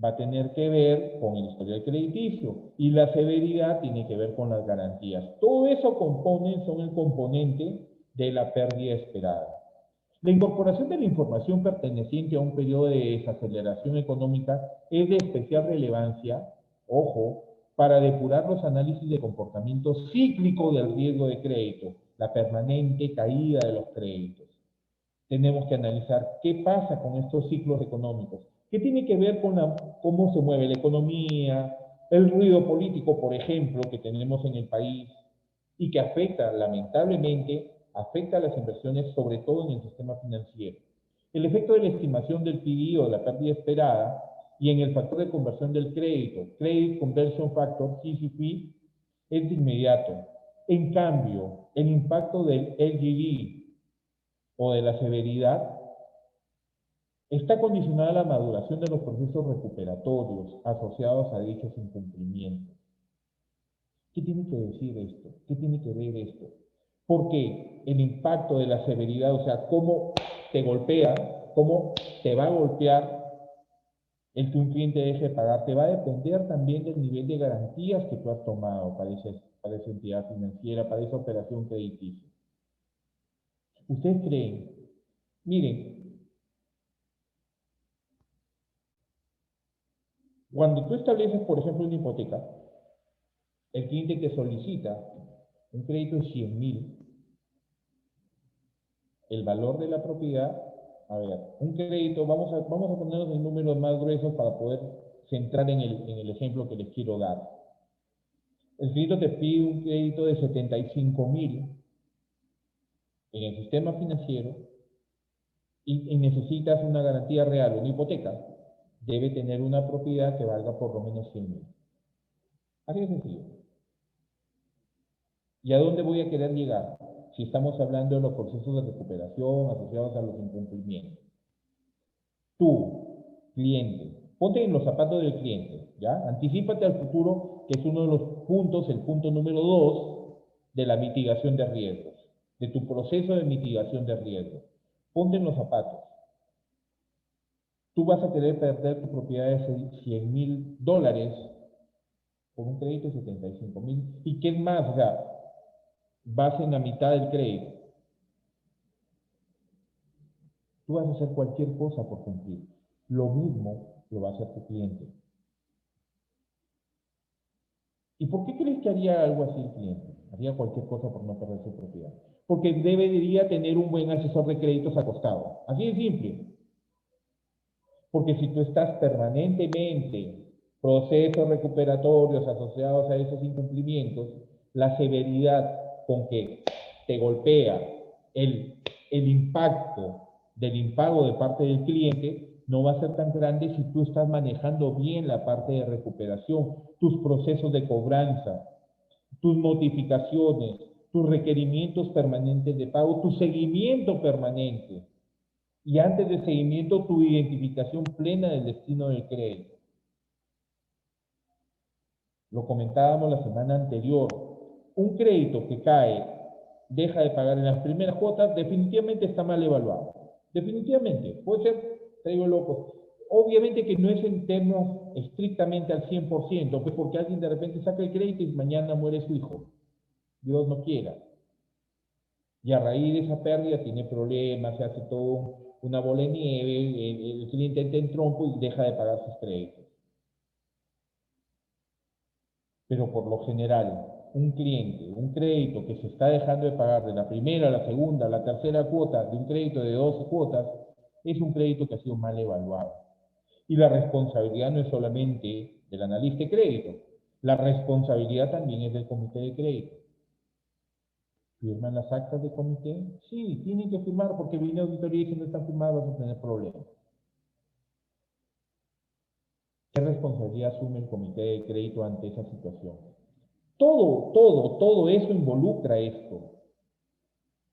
va a tener que ver con el historial crediticio y la severidad tiene que ver con las garantías. Todo eso son el componente de la pérdida esperada. La incorporación de la información perteneciente a un periodo de desaceleración económica es de especial relevancia, ojo, para depurar los análisis de comportamiento cíclico del riesgo de crédito, la permanente caída de los créditos. Tenemos que analizar qué pasa con estos ciclos económicos, qué tiene que ver con cómo se mueve la economía, el ruido político, por ejemplo, que tenemos en el país y que lamentablemente, afecta a las inversiones, sobre todo en el sistema financiero. El efecto de la estimación del PDI o de la pérdida esperada y en el factor de conversión del crédito, Credit Conversion Factor, CCF, es de inmediato. En cambio, el impacto del LGD o de la severidad está condicionada a la maduración de los procesos recuperatorios asociados a dichos incumplimientos. ¿Qué tiene que decir esto? ¿Qué tiene que ver esto? Porque el impacto de la severidad, o sea, cómo te golpea, cómo te va a golpear el que un cliente deje de pagar, te va a depender también del nivel de garantías que tú has tomado para esa entidad financiera, para esa operación crediticia. ¿Ustedes creen? Miren, cuando tú estableces, por ejemplo, una hipoteca, el cliente te solicita un crédito de 100.000, el valor de la propiedad, a ver, un crédito, vamos a ponernos en números más gruesos para poder centrar en el ejemplo que les quiero dar. El crédito te pide un crédito de 75.000 en el sistema financiero y necesitas una garantía real, una hipoteca, debe tener una propiedad que valga por lo menos 100.000. Así de sencillo. ¿Y a dónde voy a querer llegar? Si estamos hablando de los procesos de recuperación asociados a los incumplimientos. Tú, cliente, ponte en los zapatos del cliente, ¿ya? Anticípate al futuro, que es uno de los puntos, el punto número 2 de la mitigación de riesgos, de tu proceso de mitigación de riesgos. Ponte en los zapatos. tú vas a querer perder tu propiedad de $100,000 por un crédito de 75,000. ¿Y qué más? O sea, vas en la mitad del crédito. Tú vas a hacer cualquier cosa por cumplir. Lo mismo lo va a hacer tu cliente. ¿Y por qué crees que haría algo así el cliente? Haría cualquier cosa por no perder su propiedad. Porque debería tener un buen asesor de créditos acostado. Así de simple. Porque si tú estás permanentemente procesos recuperatorios asociados a esos incumplimientos, la severidad con que te golpea el impacto del impago de parte del cliente no va a ser tan grande si tú estás manejando bien la parte de recuperación, tus procesos de cobranza, tus notificaciones, tus requerimientos permanentes de pago, tu seguimiento permanente y antes del seguimiento tu identificación plena del destino del crédito. Lo comentábamos la semana anterior. Un crédito que cae, deja de pagar en las primeras cuotas, definitivamente está mal evaluado. Definitivamente. Puede ser, te digo loco. Obviamente que no es en términos estrictamente al 100%, pues porque alguien de repente saca el crédito y mañana muere su hijo. Dios no quiera. Y a raíz de esa pérdida tiene problemas, se hace todo una bola de nieve, el cliente entra en trompo y deja de pagar sus créditos. Pero por lo general, un cliente, un crédito que se está dejando de pagar de la primera, la segunda, la tercera cuota de un crédito de 12 cuotas, es un crédito que ha sido mal evaluado. Y la responsabilidad no es solamente del analista de crédito, la responsabilidad también es del comité de crédito. ¿Firman las actas de comité? Sí, tienen que firmar porque viene auditoría y si no están firmadas vas a tener problemas. ¿Qué responsabilidad asume el comité de crédito ante esa situación? Todo eso involucra esto,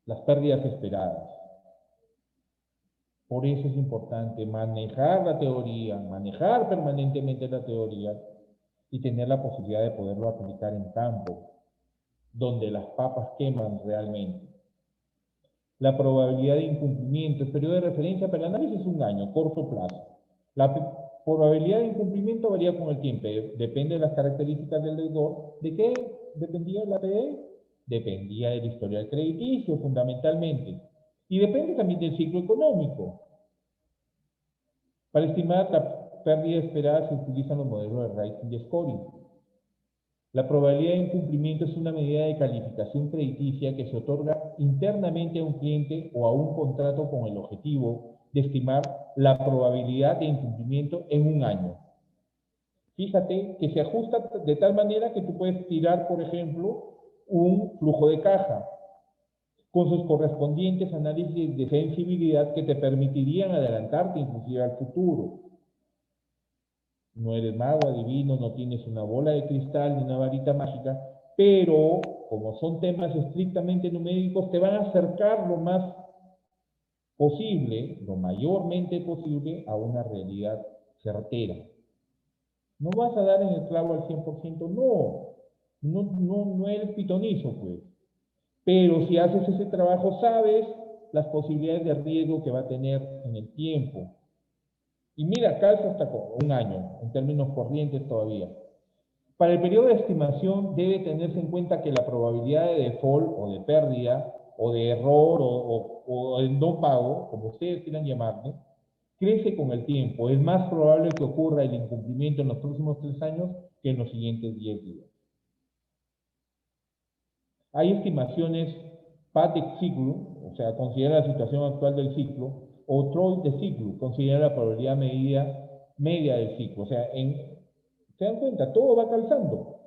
las pérdidas esperadas. Por eso es importante manejar la teoría, manejar permanentemente la teoría y tener la posibilidad de poderlo aplicar en campo, donde las papas queman realmente. La probabilidad de incumplimiento, el periodo de referencia para el análisis es un año, corto plazo. La probabilidad de incumplimiento varía con el tiempo, depende de las características del deudor. ¿De qué dependía la PDE? Dependía del historial crediticio, fundamentalmente. Y depende también del ciclo económico. Para estimar la pérdida esperada se utilizan los modelos de rating y scoring. La probabilidad de incumplimiento es una medida de calificación crediticia que se otorga internamente a un cliente o a un contrato con el objetivo de estimar la probabilidad de incumplimiento en un año. Fíjate que se ajusta de tal manera que tú puedes tirar, por ejemplo, un flujo de caja con sus correspondientes análisis de sensibilidad que te permitirían adelantarte inclusive al futuro. No eres mago, adivino, no tienes una bola de cristal ni una varita mágica, pero como son temas estrictamente numéricos, te van a acercar lo más posible, lo mayormente posible, a una realidad certera. No vas a dar en el clavo al 100%, no eres pitonizo, pues. Pero si haces ese trabajo, sabes las posibilidades de riesgo que va a tener en el tiempo. Y mira, calza hasta un año, en términos corrientes todavía. Para el periodo de estimación debe tenerse en cuenta que la probabilidad de default o de pérdida o de error o de no pago, como ustedes quieran llamarle, crece con el tiempo. Es más probable que ocurra el incumplimiento en los próximos 3 años que en los siguientes 10 días. Hay estimaciones PAT de ciclo, o sea, considera la situación actual del ciclo, o TROI de ciclo, considera la probabilidad media del ciclo. O sea, ¿se dan cuenta? Todo va calzando.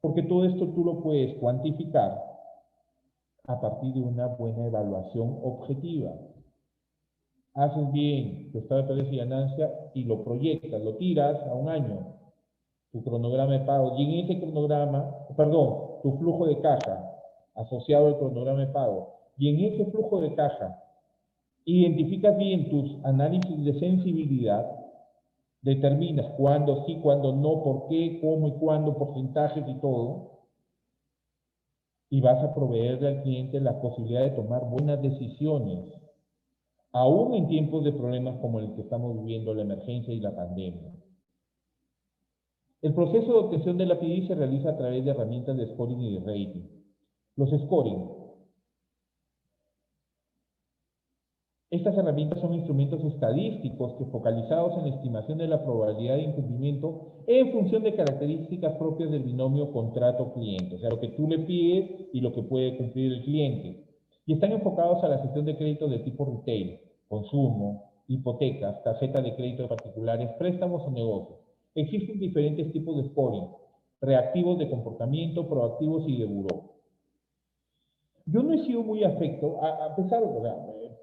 Porque todo esto tú lo puedes cuantificar a partir de una buena evaluación objetiva. Haces bien tu estado de pérdida y ganancia y lo proyectas, lo tiras a un año, tu cronograma de pago, y en ese cronograma, perdón, tu flujo de caja asociado al cronograma de pago, y en ese flujo de caja identificas bien tus análisis de sensibilidad, determinas cuándo sí, cuándo no, por qué, cómo y cuándo, porcentajes y todo, y vas a proveerle al cliente la posibilidad de tomar buenas decisiones. aún en tiempos de problemas como el que estamos viviendo, la emergencia y la pandemia. El proceso de obtención de la PDI se realiza a través de herramientas de scoring y de rating. Los scoring. Estas herramientas son instrumentos estadísticos que focalizados en la estimación de la probabilidad de incumplimiento en función de características propias del binomio contrato-cliente, o sea, lo que tú le pides y lo que puede cumplir el cliente. Y están enfocados a la gestión de créditos de tipo retail, consumo, hipotecas, tarjetas de crédito de particulares, préstamos o negocios. Existen diferentes tipos de scoring, reactivos de comportamiento, proactivos y de buró. Yo no he sido muy afecto, a pesar de,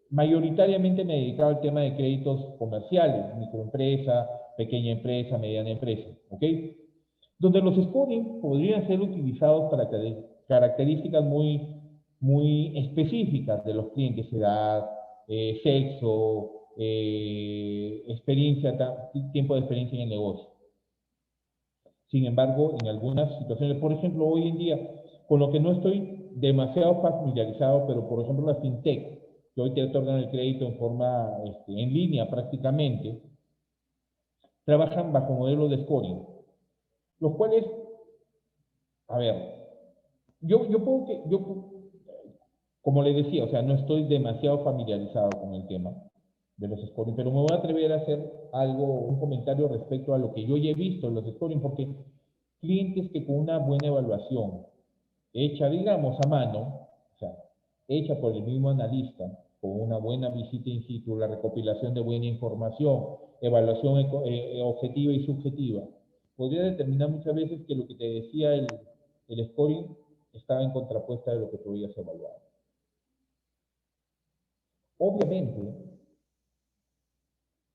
mayoritariamente me he dedicado al tema de créditos comerciales, microempresa, pequeña empresa, mediana empresa, ¿ok? Donde los scoring podrían ser utilizados para características muy específicas de los clientes, edad, sexo, experiencia, tiempo de experiencia en el negocio. Sin embargo, en algunas situaciones, por ejemplo, hoy en día, con lo que no estoy demasiado familiarizado, pero por ejemplo la fintech, que hoy te otorgan el crédito en forma en línea prácticamente, trabajan bajo modelos de scoring, los cuales, a ver, como le decía, o sea, no estoy demasiado familiarizado con el tema de los scoring, pero me voy a atrever a hacer un comentario respecto a lo que yo ya he visto en los scoring, porque clientes que con una buena evaluación hecha, digamos, a mano, o sea, hecha por el mismo analista, con una buena visita in situ, la recopilación de buena información, evaluación objetiva y subjetiva, podría determinar muchas veces que lo que te decía el scoring estaba en contrapuesta de lo que tú habías evaluado. Obviamente,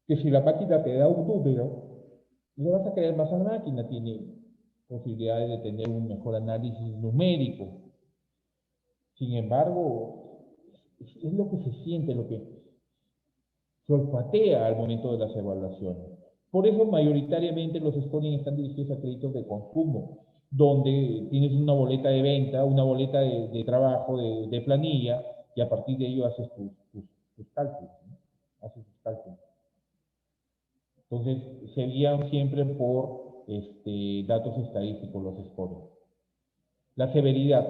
que si la máquina te da un número, le vas a creer más a la máquina, tiene posibilidades de tener un mejor análisis numérico. Sin embargo, es lo que se siente, lo que se olfatea al momento de las evaluaciones. Por eso, mayoritariamente los scoring están dirigidos a créditos de consumo, donde tienes una boleta de venta, una boleta de trabajo, de planilla, y a partir de ello haces tus cálculos, ¿no? Haces tus cálculos. Entonces, se guían siempre por datos estadísticos los scoring. La severidad,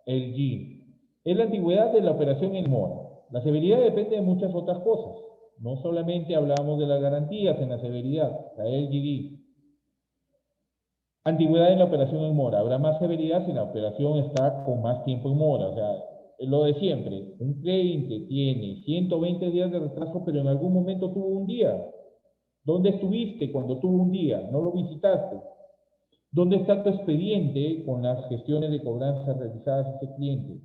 el G, es la antigüedad de la operación en mora. La severidad depende de muchas otras cosas. No solamente hablamos de las garantías en la severidad, la LGD. Antigüedad en la operación en mora. Habrá más severidad si la operación está con más tiempo en mora. O sea, lo de siempre. Un cliente tiene 120 días de retraso, pero en algún momento tuvo un día. ¿Dónde estuviste cuando tuvo un día? ¿No lo visitaste? ¿Dónde está tu expediente con las gestiones de cobranza realizadas a ese cliente?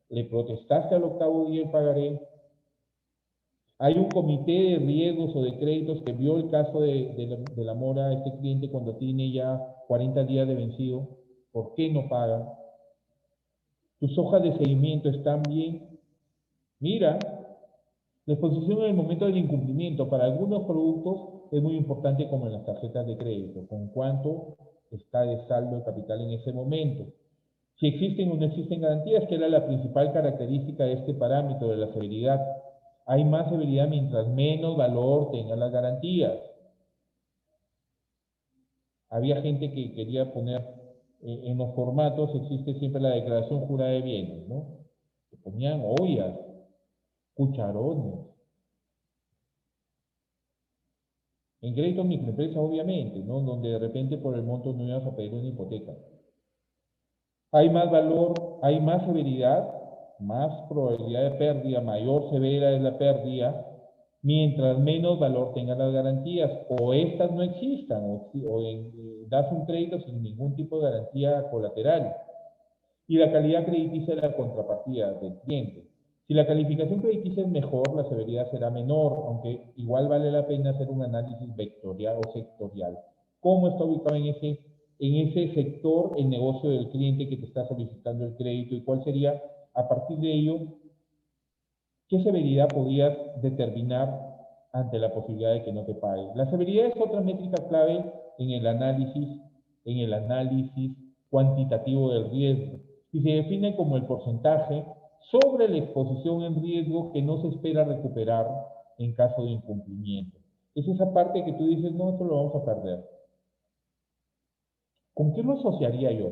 ¿Le protestaste al octavo día el pagaré? Hay un comité de riesgos o de créditos que vio el caso de la mora a este cliente cuando tiene ya 40 días de vencido. ¿Por qué no paga? ¿Tus hojas de seguimiento están bien? Mira, la exposición en el momento del incumplimiento para algunos productos es muy importante, como en las tarjetas de crédito, con cuánto está de saldo de capital en ese momento. Si existen o no existen garantías, que era la principal característica de este parámetro de la severidad. Hay más severidad mientras menos valor tengan las garantías. Había gente que quería poner en los formatos, existe siempre la declaración jurada de bienes, ¿no? Que ponían ollas, cucharones. En crédito microempresa, obviamente, ¿no? Donde de repente por el monto no ibas a pedir una hipoteca. Hay más valor, hay más severidad, más probabilidad de pérdida, mayor severa es la pérdida, mientras menos valor tengan las garantías, o estas no existan, das un crédito sin ningún tipo de garantía colateral. Y la calidad crediticia de la contrapartida del cliente. Si la calificación crediticia es mejor, la severidad será menor, aunque igual vale la pena hacer un análisis vectorial o sectorial. ¿Cómo está ubicado en ese sector el negocio del cliente que te está solicitando el crédito y cuál sería, a partir de ello, qué severidad podrías determinar ante la posibilidad de que no te pague? La severidad es otra métrica clave en el análisis cuantitativo del riesgo y se define como el porcentaje sobre la exposición en riesgo que no se espera recuperar en caso de incumplimiento. Es esa parte que tú dices, no, esto lo vamos a perder. ¿Con qué lo asociaría yo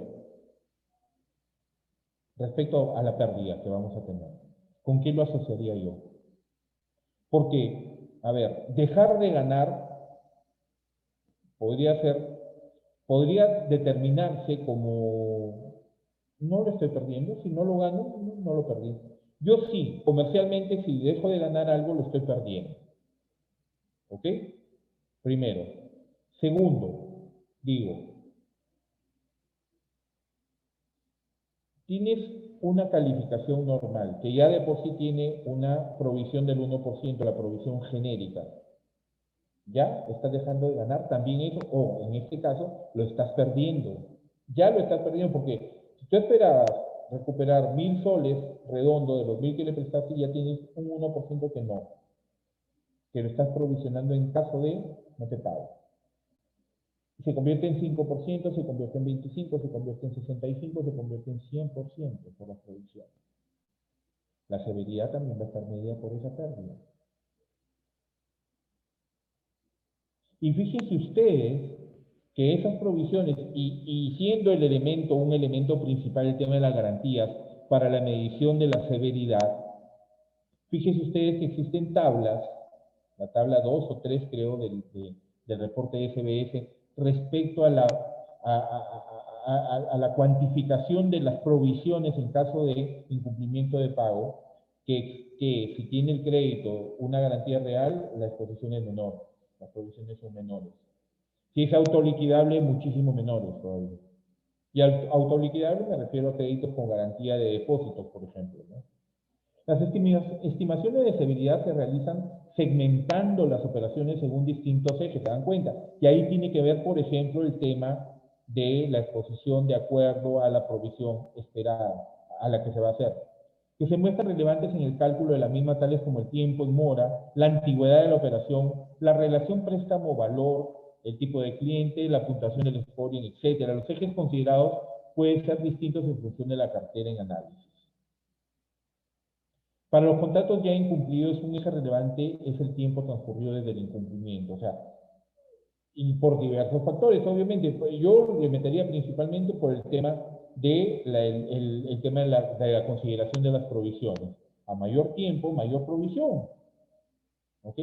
respecto a la pérdida que vamos a tener? ¿Con qué lo asociaría yo? Porque, a ver, dejar de ganar podría determinarse como no lo estoy perdiendo, si no lo gano, no lo perdí. Yo sí, comercialmente, si dejo de ganar algo, lo estoy perdiendo. ¿Ok? Primero. Segundo, digo, tienes una calificación normal, que ya de por sí tiene una provisión del 1%, la provisión genérica. Ya estás dejando de ganar también eso, o en este caso, lo estás perdiendo. Ya lo estás perdiendo porque si tú esperabas recuperar 1.000 soles redondo de los 1.000 que le prestaste, ya tienes un 1% que lo estás provisionando en caso de no te pague. Se convierte en 5%, se convierte en 25%, se convierte en 65%, se convierte en 100% por la provisión. La severidad también va a estar medida por esa pérdida. Y fíjense ustedes que esas provisiones, y siendo el elemento, un elemento principal el tema de las garantías para la medición de la severidad, fíjense ustedes que existen tablas, la tabla 2 o 3 creo del reporte de SBS, respecto a la cuantificación de las provisiones en caso de incumplimiento de pago, que si tiene el crédito una garantía real, la exposición es menor, las provisiones son menores. Si es autoliquidable, muchísimo menores todavía. Y al autoliquidable me refiero a créditos con garantía de depósitos, por ejemplo, ¿no? Las estimaciones de severidad se realizan segmentando las operaciones según distintos ejes, ¿se dan cuenta? Y ahí tiene que ver, por ejemplo, el tema de la exposición de acuerdo a la provisión esperada, a la que se va a hacer, que se muestran relevantes en el cálculo de la misma, tales como el tiempo en mora, la antigüedad de la operación, la relación préstamo-valor, el tipo de cliente, la puntuación del scoring, etcétera. Los ejes considerados pueden ser distintos en función de la cartera en análisis. Para los contratos ya incumplidos, un eje relevante es el tiempo transcurrido desde el incumplimiento, o sea, y por diversos factores, obviamente. Yo le metería principalmente por el tema de la consideración de las provisiones. A mayor tiempo, mayor provisión. ¿Ok?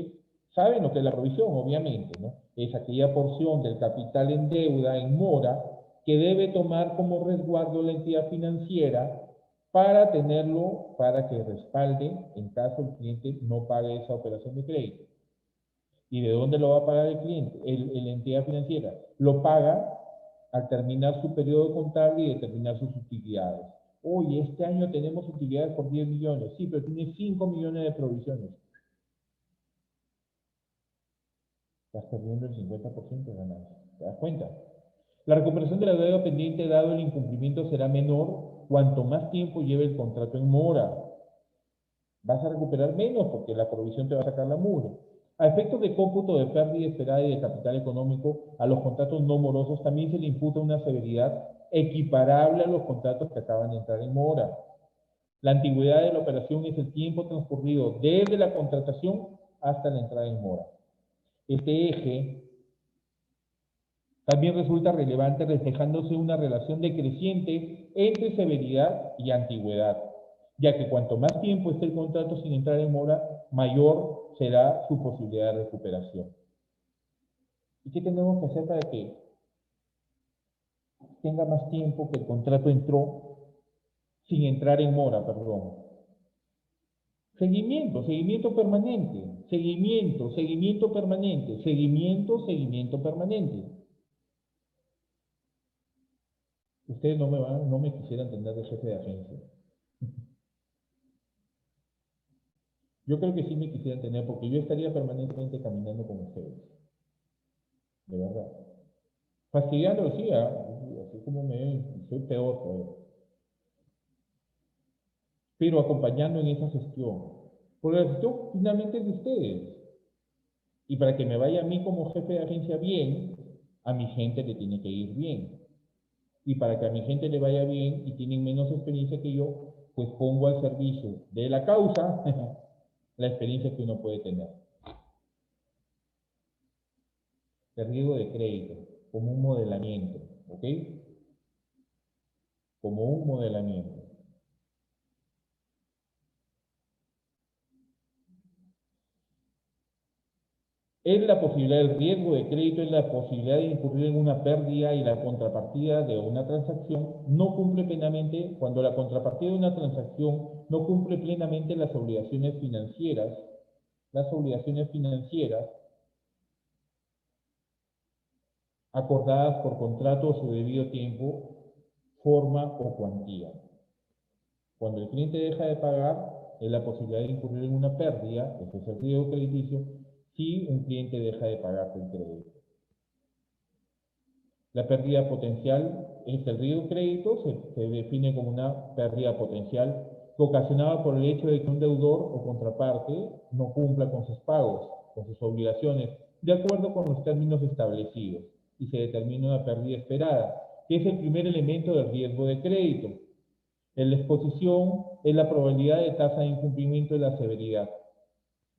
¿Saben lo que es la provisión? Obviamente, ¿no? Es aquella porción del capital en deuda, en mora, que debe tomar como resguardo la entidad financiera para tenerlo, para que respalde en caso el cliente no pague esa operación de crédito. ¿Y de dónde lo va a pagar el cliente? La entidad financiera. Lo paga al terminar su periodo contable y determinar sus utilidades. Oye, este año tenemos utilidades por 10 millones. Sí, pero tiene 5 millones de provisiones. Estás perdiendo el 50% de ganancia. ¿Te das cuenta? La recuperación de la deuda pendiente dado el incumplimiento será menor cuanto más tiempo lleve el contrato en mora. Vas a recuperar menos porque la provisión te va a sacar la mora. A efectos de cómputo de pérdida esperada y de capital económico, a los contratos no morosos también se le imputa una severidad equiparable a los contratos que acaban de entrar en mora. La antigüedad de la operación es el tiempo transcurrido desde la contratación hasta la entrada en mora. Este eje también resulta relevante reflejándose una relación decreciente entre severidad y antigüedad, ya que cuanto más tiempo esté el contrato sin entrar en mora, mayor será su posibilidad de recuperación. ¿Y qué tenemos que hacer para que tenga más tiempo que el contrato entró sin entrar en mora, perdón? Seguimiento permanente, seguimiento permanente, seguimiento permanente. Ustedes no me quisieran tener de jefe de agencia. Yo creo que sí me quisieran tener, porque yo estaría permanentemente caminando con ustedes. De verdad. Fastidiándolo, sí, así como soy peor todavía. Pero acompañando en esa gestión. Porque la gestión finalmente es de ustedes. Y para que me vaya a mí como jefe de agencia bien, a mi gente le tiene que ir bien. Y para que a mi gente le vaya bien y tienen menos experiencia que yo, pues pongo al servicio de la causa la experiencia que uno puede tener. El riesgo de crédito, como un modelamiento, ¿ok? Como un modelamiento. Es la posibilidad del riesgo de crédito, es la posibilidad de incurrir en una pérdida y la contrapartida de una transacción no cumple plenamente, cuando la contrapartida de una transacción no cumple plenamente las obligaciones financieras acordadas por contrato a su debido tiempo, forma o cuantía. Cuando el cliente deja de pagar, es la posibilidad de incurrir en una pérdida, ese es el riesgo crediticio, si un cliente deja de pagarte el crédito. La pérdida potencial es el riesgo de crédito, se define como una pérdida potencial ocasionada por el hecho de que un deudor o contraparte no cumpla con sus pagos, con sus obligaciones, de acuerdo con los términos establecidos, y se determina una pérdida esperada, que es el primer elemento del riesgo de crédito. En la exposición es la probabilidad de tasa de incumplimiento y la severidad.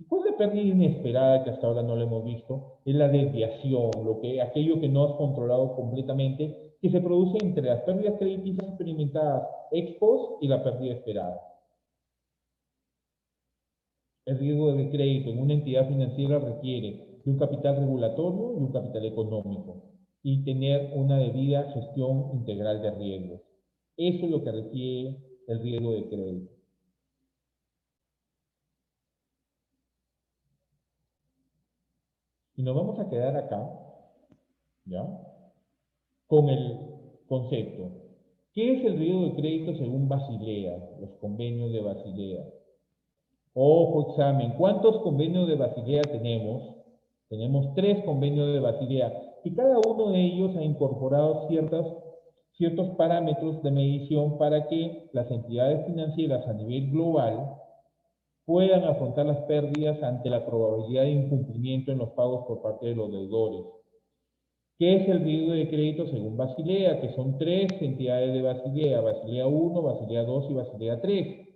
¿Y cuál es la pérdida inesperada que hasta ahora no lo hemos visto? Es la desviación, aquello que no has controlado completamente, que se produce entre las pérdidas crediticias experimentadas ex post y la pérdida esperada. El riesgo de crédito en una entidad financiera requiere de un capital regulatorio y un capital económico y tener una debida gestión integral de riesgos. Eso es lo que requiere el riesgo de crédito. Y nos vamos a quedar acá, ¿ya? Con el concepto. ¿Qué es el riesgo de crédito según Basilea, los convenios de Basilea? Ojo, examen. ¿Cuántos convenios de Basilea tenemos? Tenemos 3 convenios de Basilea y cada uno de ellos ha incorporado ciertos parámetros de medición para que las entidades financieras a nivel global puedan afrontar las pérdidas ante la probabilidad de incumplimiento en los pagos por parte de los deudores. ¿Qué es el riesgo de crédito según Basilea? Que son 3 entidades de Basilea, Basilea 1, Basilea 2 y Basilea 3.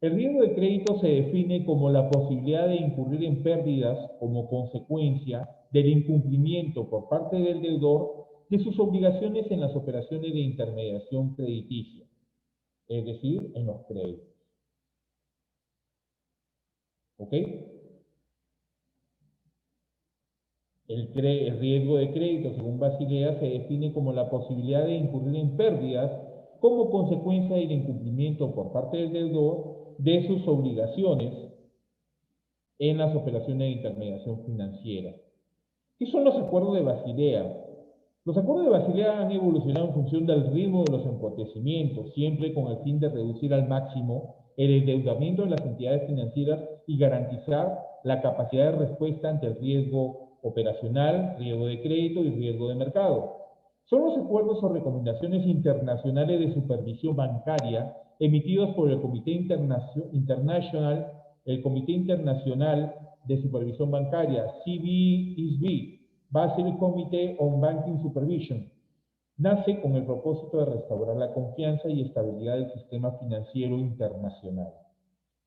El riesgo de crédito se define como la posibilidad de incurrir en pérdidas como consecuencia del incumplimiento por parte del deudor de sus obligaciones en las operaciones de intermediación crediticia, es decir, en los créditos. ¿Ok? El riesgo de crédito, según Basilea, se define como la posibilidad de incurrir en pérdidas como consecuencia del incumplimiento por parte del deudor de sus obligaciones en las operaciones de intermediación financiera. ¿Qué son los acuerdos de Basilea? Los acuerdos de Basilea han evolucionado en función del ritmo de los acontecimientos, siempre con el fin de reducir al máximo el endeudamiento de las entidades financieras y garantizar la capacidad de respuesta ante el riesgo operacional, riesgo de crédito y riesgo de mercado. Son los acuerdos o recomendaciones internacionales de supervisión bancaria emitidos por el Comité Internacional de Supervisión Bancaria, CBSB, Basel Committee on Banking Supervision. Nace con el propósito de restaurar la confianza y estabilidad del sistema financiero internacional.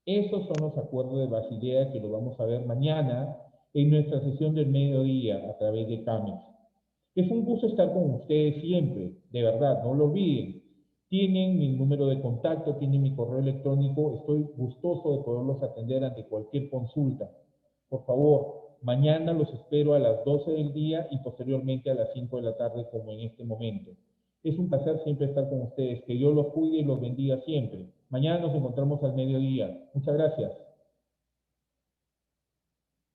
Esos son los acuerdos de Basilea que lo vamos a ver mañana en nuestra sesión del mediodía a través de CAMEX. Es un gusto estar con ustedes siempre, de verdad, no lo olviden. Tienen mi número de contacto, tienen mi correo electrónico, estoy gustoso de poderlos atender ante cualquier consulta. Por favor, mañana los espero a las 12 del día y posteriormente a las 5 de la tarde como en este momento. Es un placer siempre estar con ustedes, que Dios los cuide y los bendiga siempre. Mañana nos encontramos al mediodía. Muchas gracias.